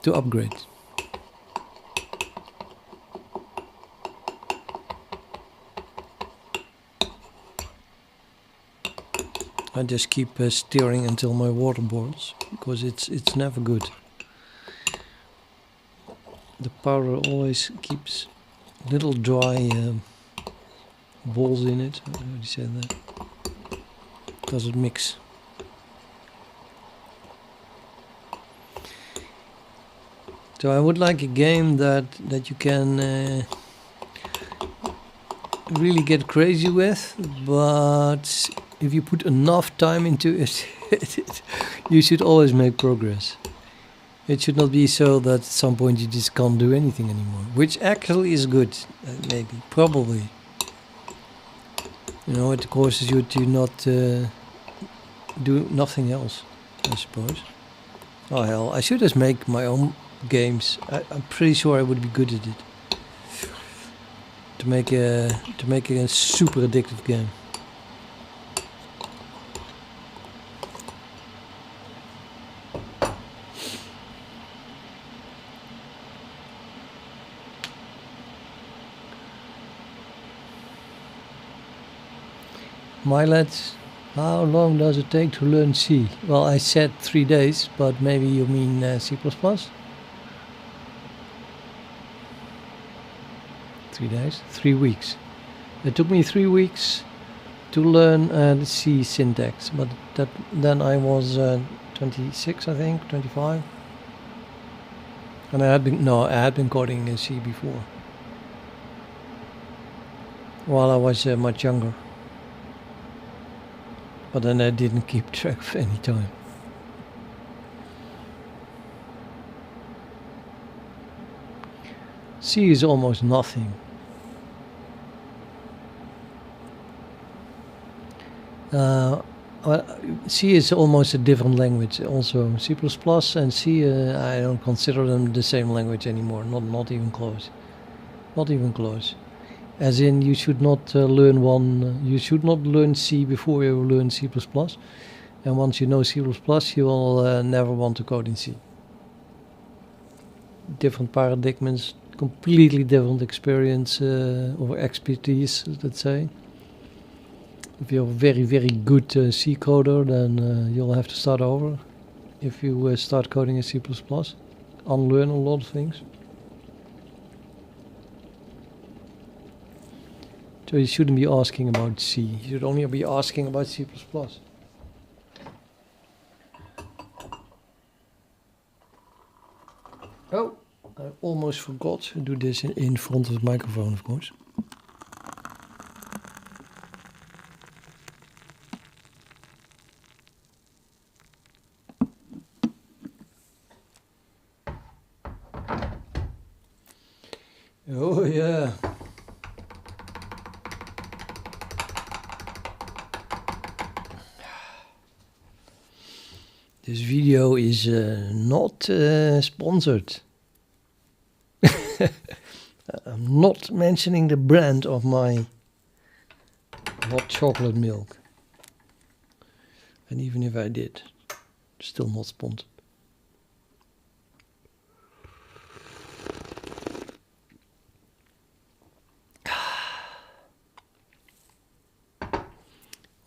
to upgrade. I just keep stirring until my water boils, because it's never good. The powder always keeps little dry balls in it. I already said that. Does it mix? So I would like a game that you can really get crazy with, but if you put enough time into it, you should always make progress. It should not be so that at some point you just can't do anything anymore, which actually is good, maybe, probably. You know, it causes you to not do nothing else, I suppose. Oh hell, I should just make my own games. I'm pretty sure I would be good at it. To make a super addictive game. My lads, how long does it take to learn C? Well, I said 3 days, but maybe you mean C++? 3 days? 3 weeks. It took me 3 weeks to learn the C syntax, but then I was 26, I think, 25. And I had been coding in C before, while I was much younger. But then I didn't keep track of any time. C is almost nothing. Well, C is almost a different language. Also, C++ and C, I don't consider them the same language anymore. Not even close. Not even close. As in, you should not you should not learn C before you learn C++. And once you know C++, you will never want to code in C. Different paradigms, completely different experience or expertise, let's say. If you're a very, very good C coder, then you'll have to start over. If you start coding in C++, unlearn a lot of things. So you shouldn't be asking about C. You should only be asking about C++. Oh, I almost forgot to do this in front of the microphone, of course. Oh yeah. This video is not sponsored. I'm not mentioning the brand of my hot chocolate milk. And even if I did, still not sponsored.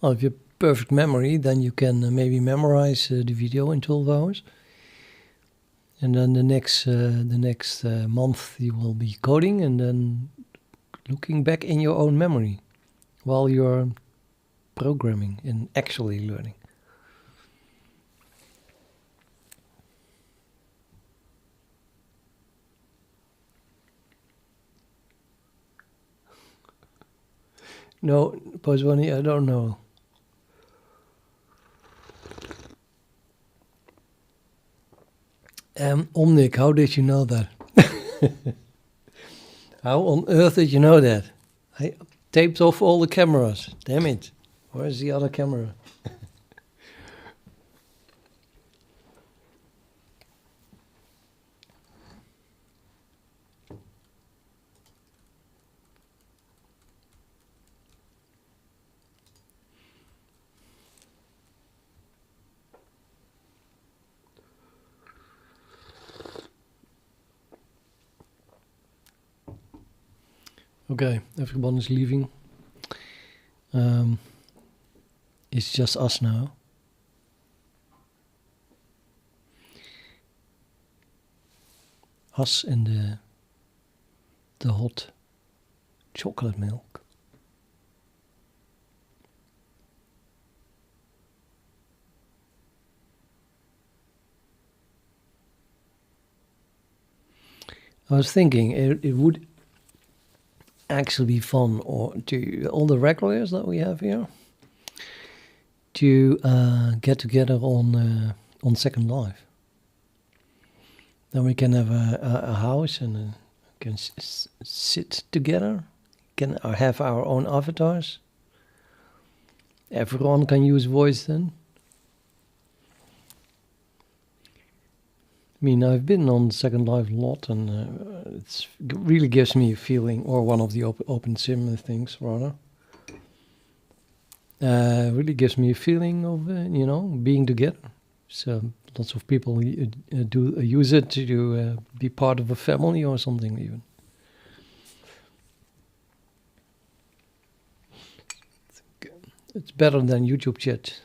Well, if you have perfect memory, then you can maybe memorize the video in 12 hours. And then the next month you will be coding and then looking back in your own memory while you're programming and actually learning. No, Pozwani, I don't know. Omnic, how did you know that? How on earth did you know that? I taped off all the cameras. Damn it. Where's the other camera? Okay, everyone is leaving. It's just us now. Us and the hot chocolate milk. I was thinking it would actually be fun, or to all the regulars that we have here, to get together on Second Life. Then we can have a house and can sit together. Can have our own avatars. Everyone can use voice then. I mean, I've been on Second Life a lot, and it really gives me a feeling, or one of the open sim things, rather. Really gives me a feeling of, being together. So lots of people do use it to be part of a family or something even. It's better than YouTube chat.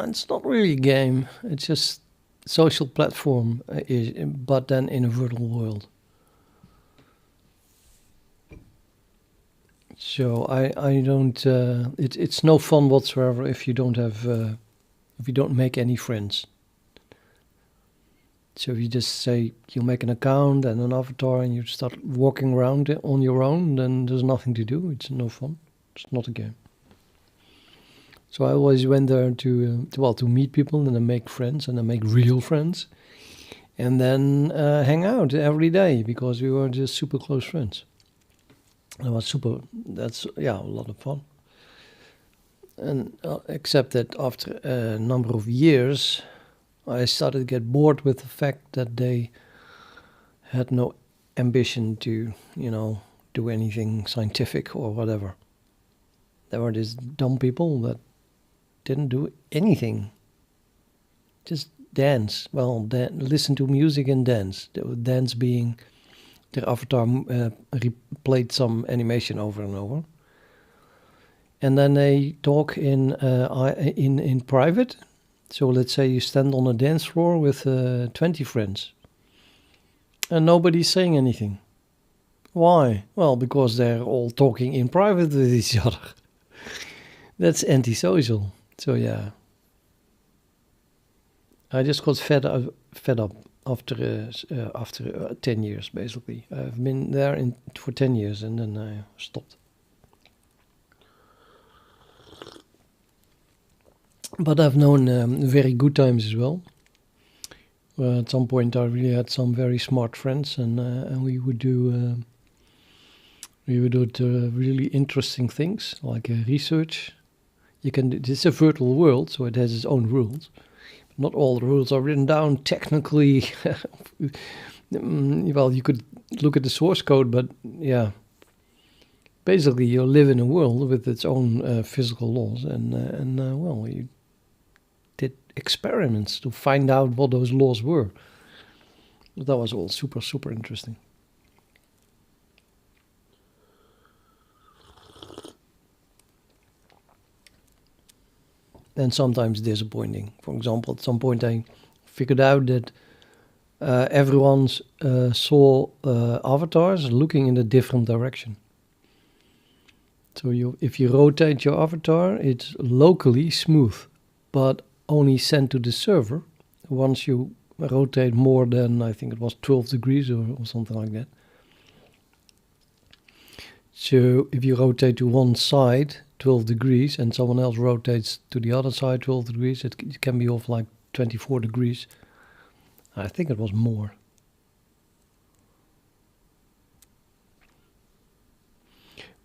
It's not really a game. It's just social platform, but then in a virtual world. So I don't. It's no fun whatsoever if you don't have if you don't make any friends. So if you just say you make an account and an avatar and you start walking around on your own, then there's nothing to do. It's no fun. It's not a game. So I always went there to meet people and then make friends and then make real friends, and then hang out every day because we were just super close friends. It was super. That's a lot of fun. And except that after a number of years, I started to get bored with the fact that they had no ambition to, do anything scientific or whatever. there were these dumb people that didn't do anything. Just dance. Well, listen to music and dance. The dance being their avatar replayed some animation over and over. And then they talk in private. So let's say you stand on a dance floor with 20 friends. And nobody's saying anything. Why? Well, because they're all talking in private with each other. That's antisocial. So yeah. I just got fed up after 10 years, basically. I've been there for 10 years and then I stopped. But I've known very good times as well. At some point, I really had some very smart friends, and we would do really interesting things like research. It's a virtual world, so it has its own rules. Not all the rules are written down technically. Well, you could look at the source code, but yeah. Basically, you live in a world with its own physical laws, and well, you did experiments to find out what those laws were. That was all super, super interesting. And sometimes disappointing. For example, at some point I figured out that everyone saw avatars looking in a different direction. So if you rotate your avatar, it's locally smooth, but only sent to the server once you rotate more than, I think it was 12 degrees or something like that. So if you rotate to one side 12 degrees and someone else rotates to the other side 12 degrees, it can be off like 24 degrees. I think it was more.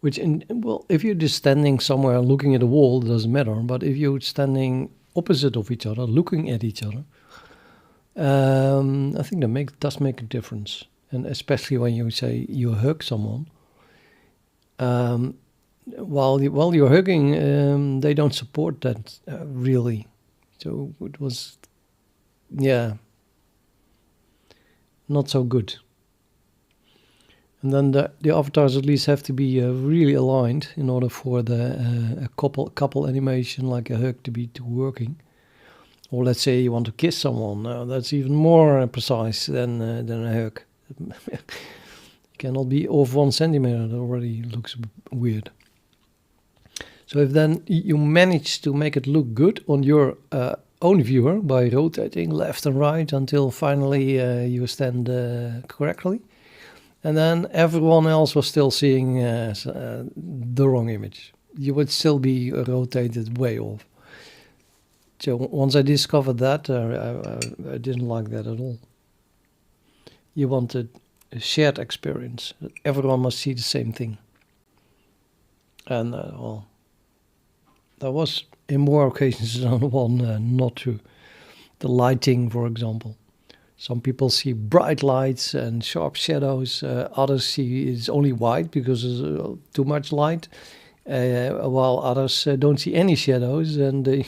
Well, if you're just standing somewhere looking at a wall, it doesn't matter. But if you're standing opposite of each other, looking at each other, I think that does make a difference. And especially when you say you hug someone, while you're hugging, they don't support that really. So it was, yeah, not so good. And then the avatars at least have to be really aligned in order for the couple animation like a hug to be working. Or let's say you want to kiss someone, that's even more precise than a hug. It cannot be off 1 centimeter, that already looks weird. So if then you manage to make it look good on your own viewer by rotating left and right until finally you stand correctly, and then everyone else was still seeing the wrong image, you would still be rotated way off. So once I discovered that, I didn't like that at all. You wanted a shared experience. Everyone must see the same thing. And well, that was in more occasions than one not true. The lighting, for example. Some people see bright lights and sharp shadows. Others see it's only white because there's too much light. While others don't see any shadows, and they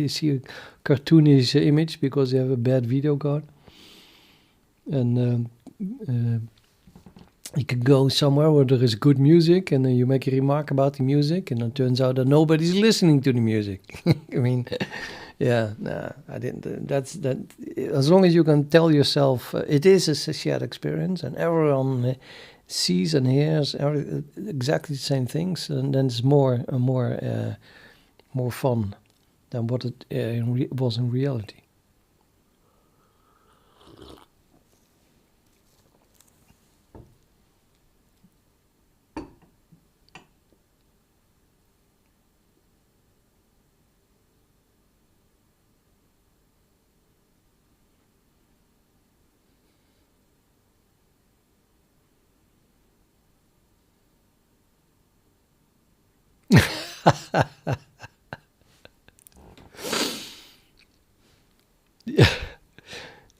see a cartoonish image because they have a bad video card. And you can go somewhere where there is good music, and then you make a remark about the music, and it turns out that nobody's listening to the music. I mean, yeah, nah, I didn't. That's that. As long as you can tell yourself it is a shared experience, and everyone sees and hears exactly the same things, and then it's more fun than what it was in reality.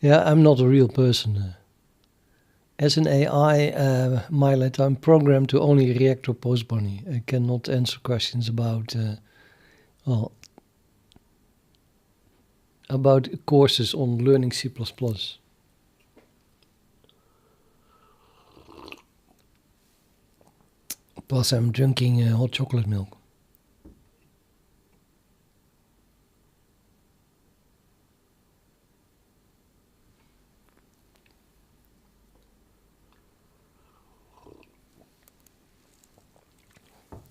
Yeah, I'm not a real person. As an AI, Milet, I'm programmed to only react to post bunny. I cannot answer questions about, well, about courses on learning C++. Plus, I'm drinking hot chocolate milk.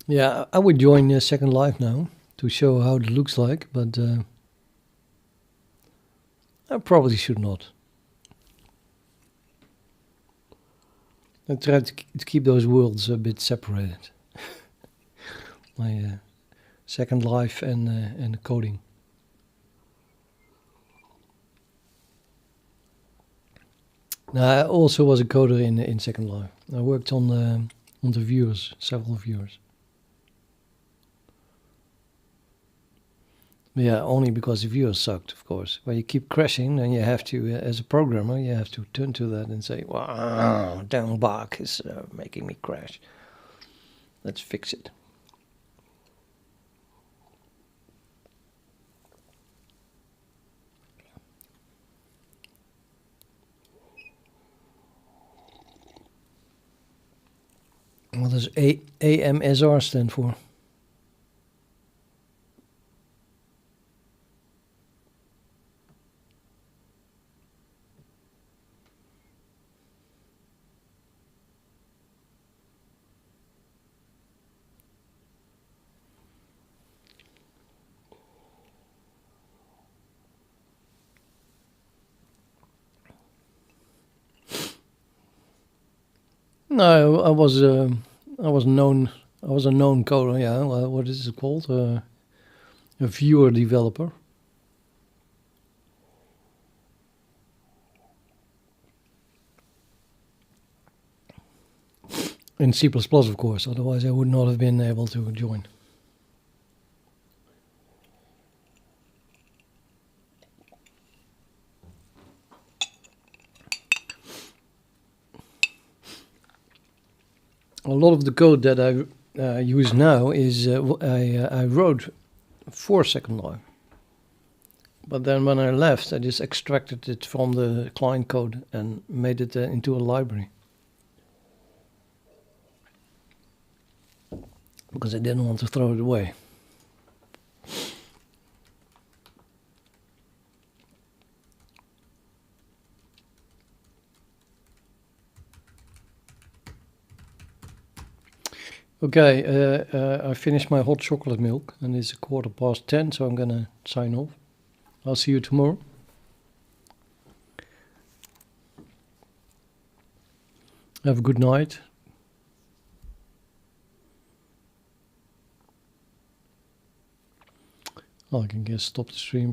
Yeah, I would join Second Life now to show how it looks like, but I probably should not. I try to keep those worlds a bit separated. My Second Life and coding. Now, I also was a coder in Second Life. I worked on the viewers, several viewers. Yeah, only because the viewers sucked, of course. When you keep crashing, then you have to, as a programmer, you have to turn to that and say, wow, downbug is making me crash. Let's fix it. What does AMSR stand for? No, I was a known coder. Yeah, what is it called? A viewer developer. In C++, of course. Otherwise, I would not have been able to join. A lot of the code that I use now is I wrote for Second Life. But then when I left, I just extracted it from the client code and made it into a library. Because I didn't want to throw it away. Okay, I finished my hot chocolate milk and it's 10:15, so I'm gonna sign off. I'll see you tomorrow. Have a good night. Well, I can stop the stream.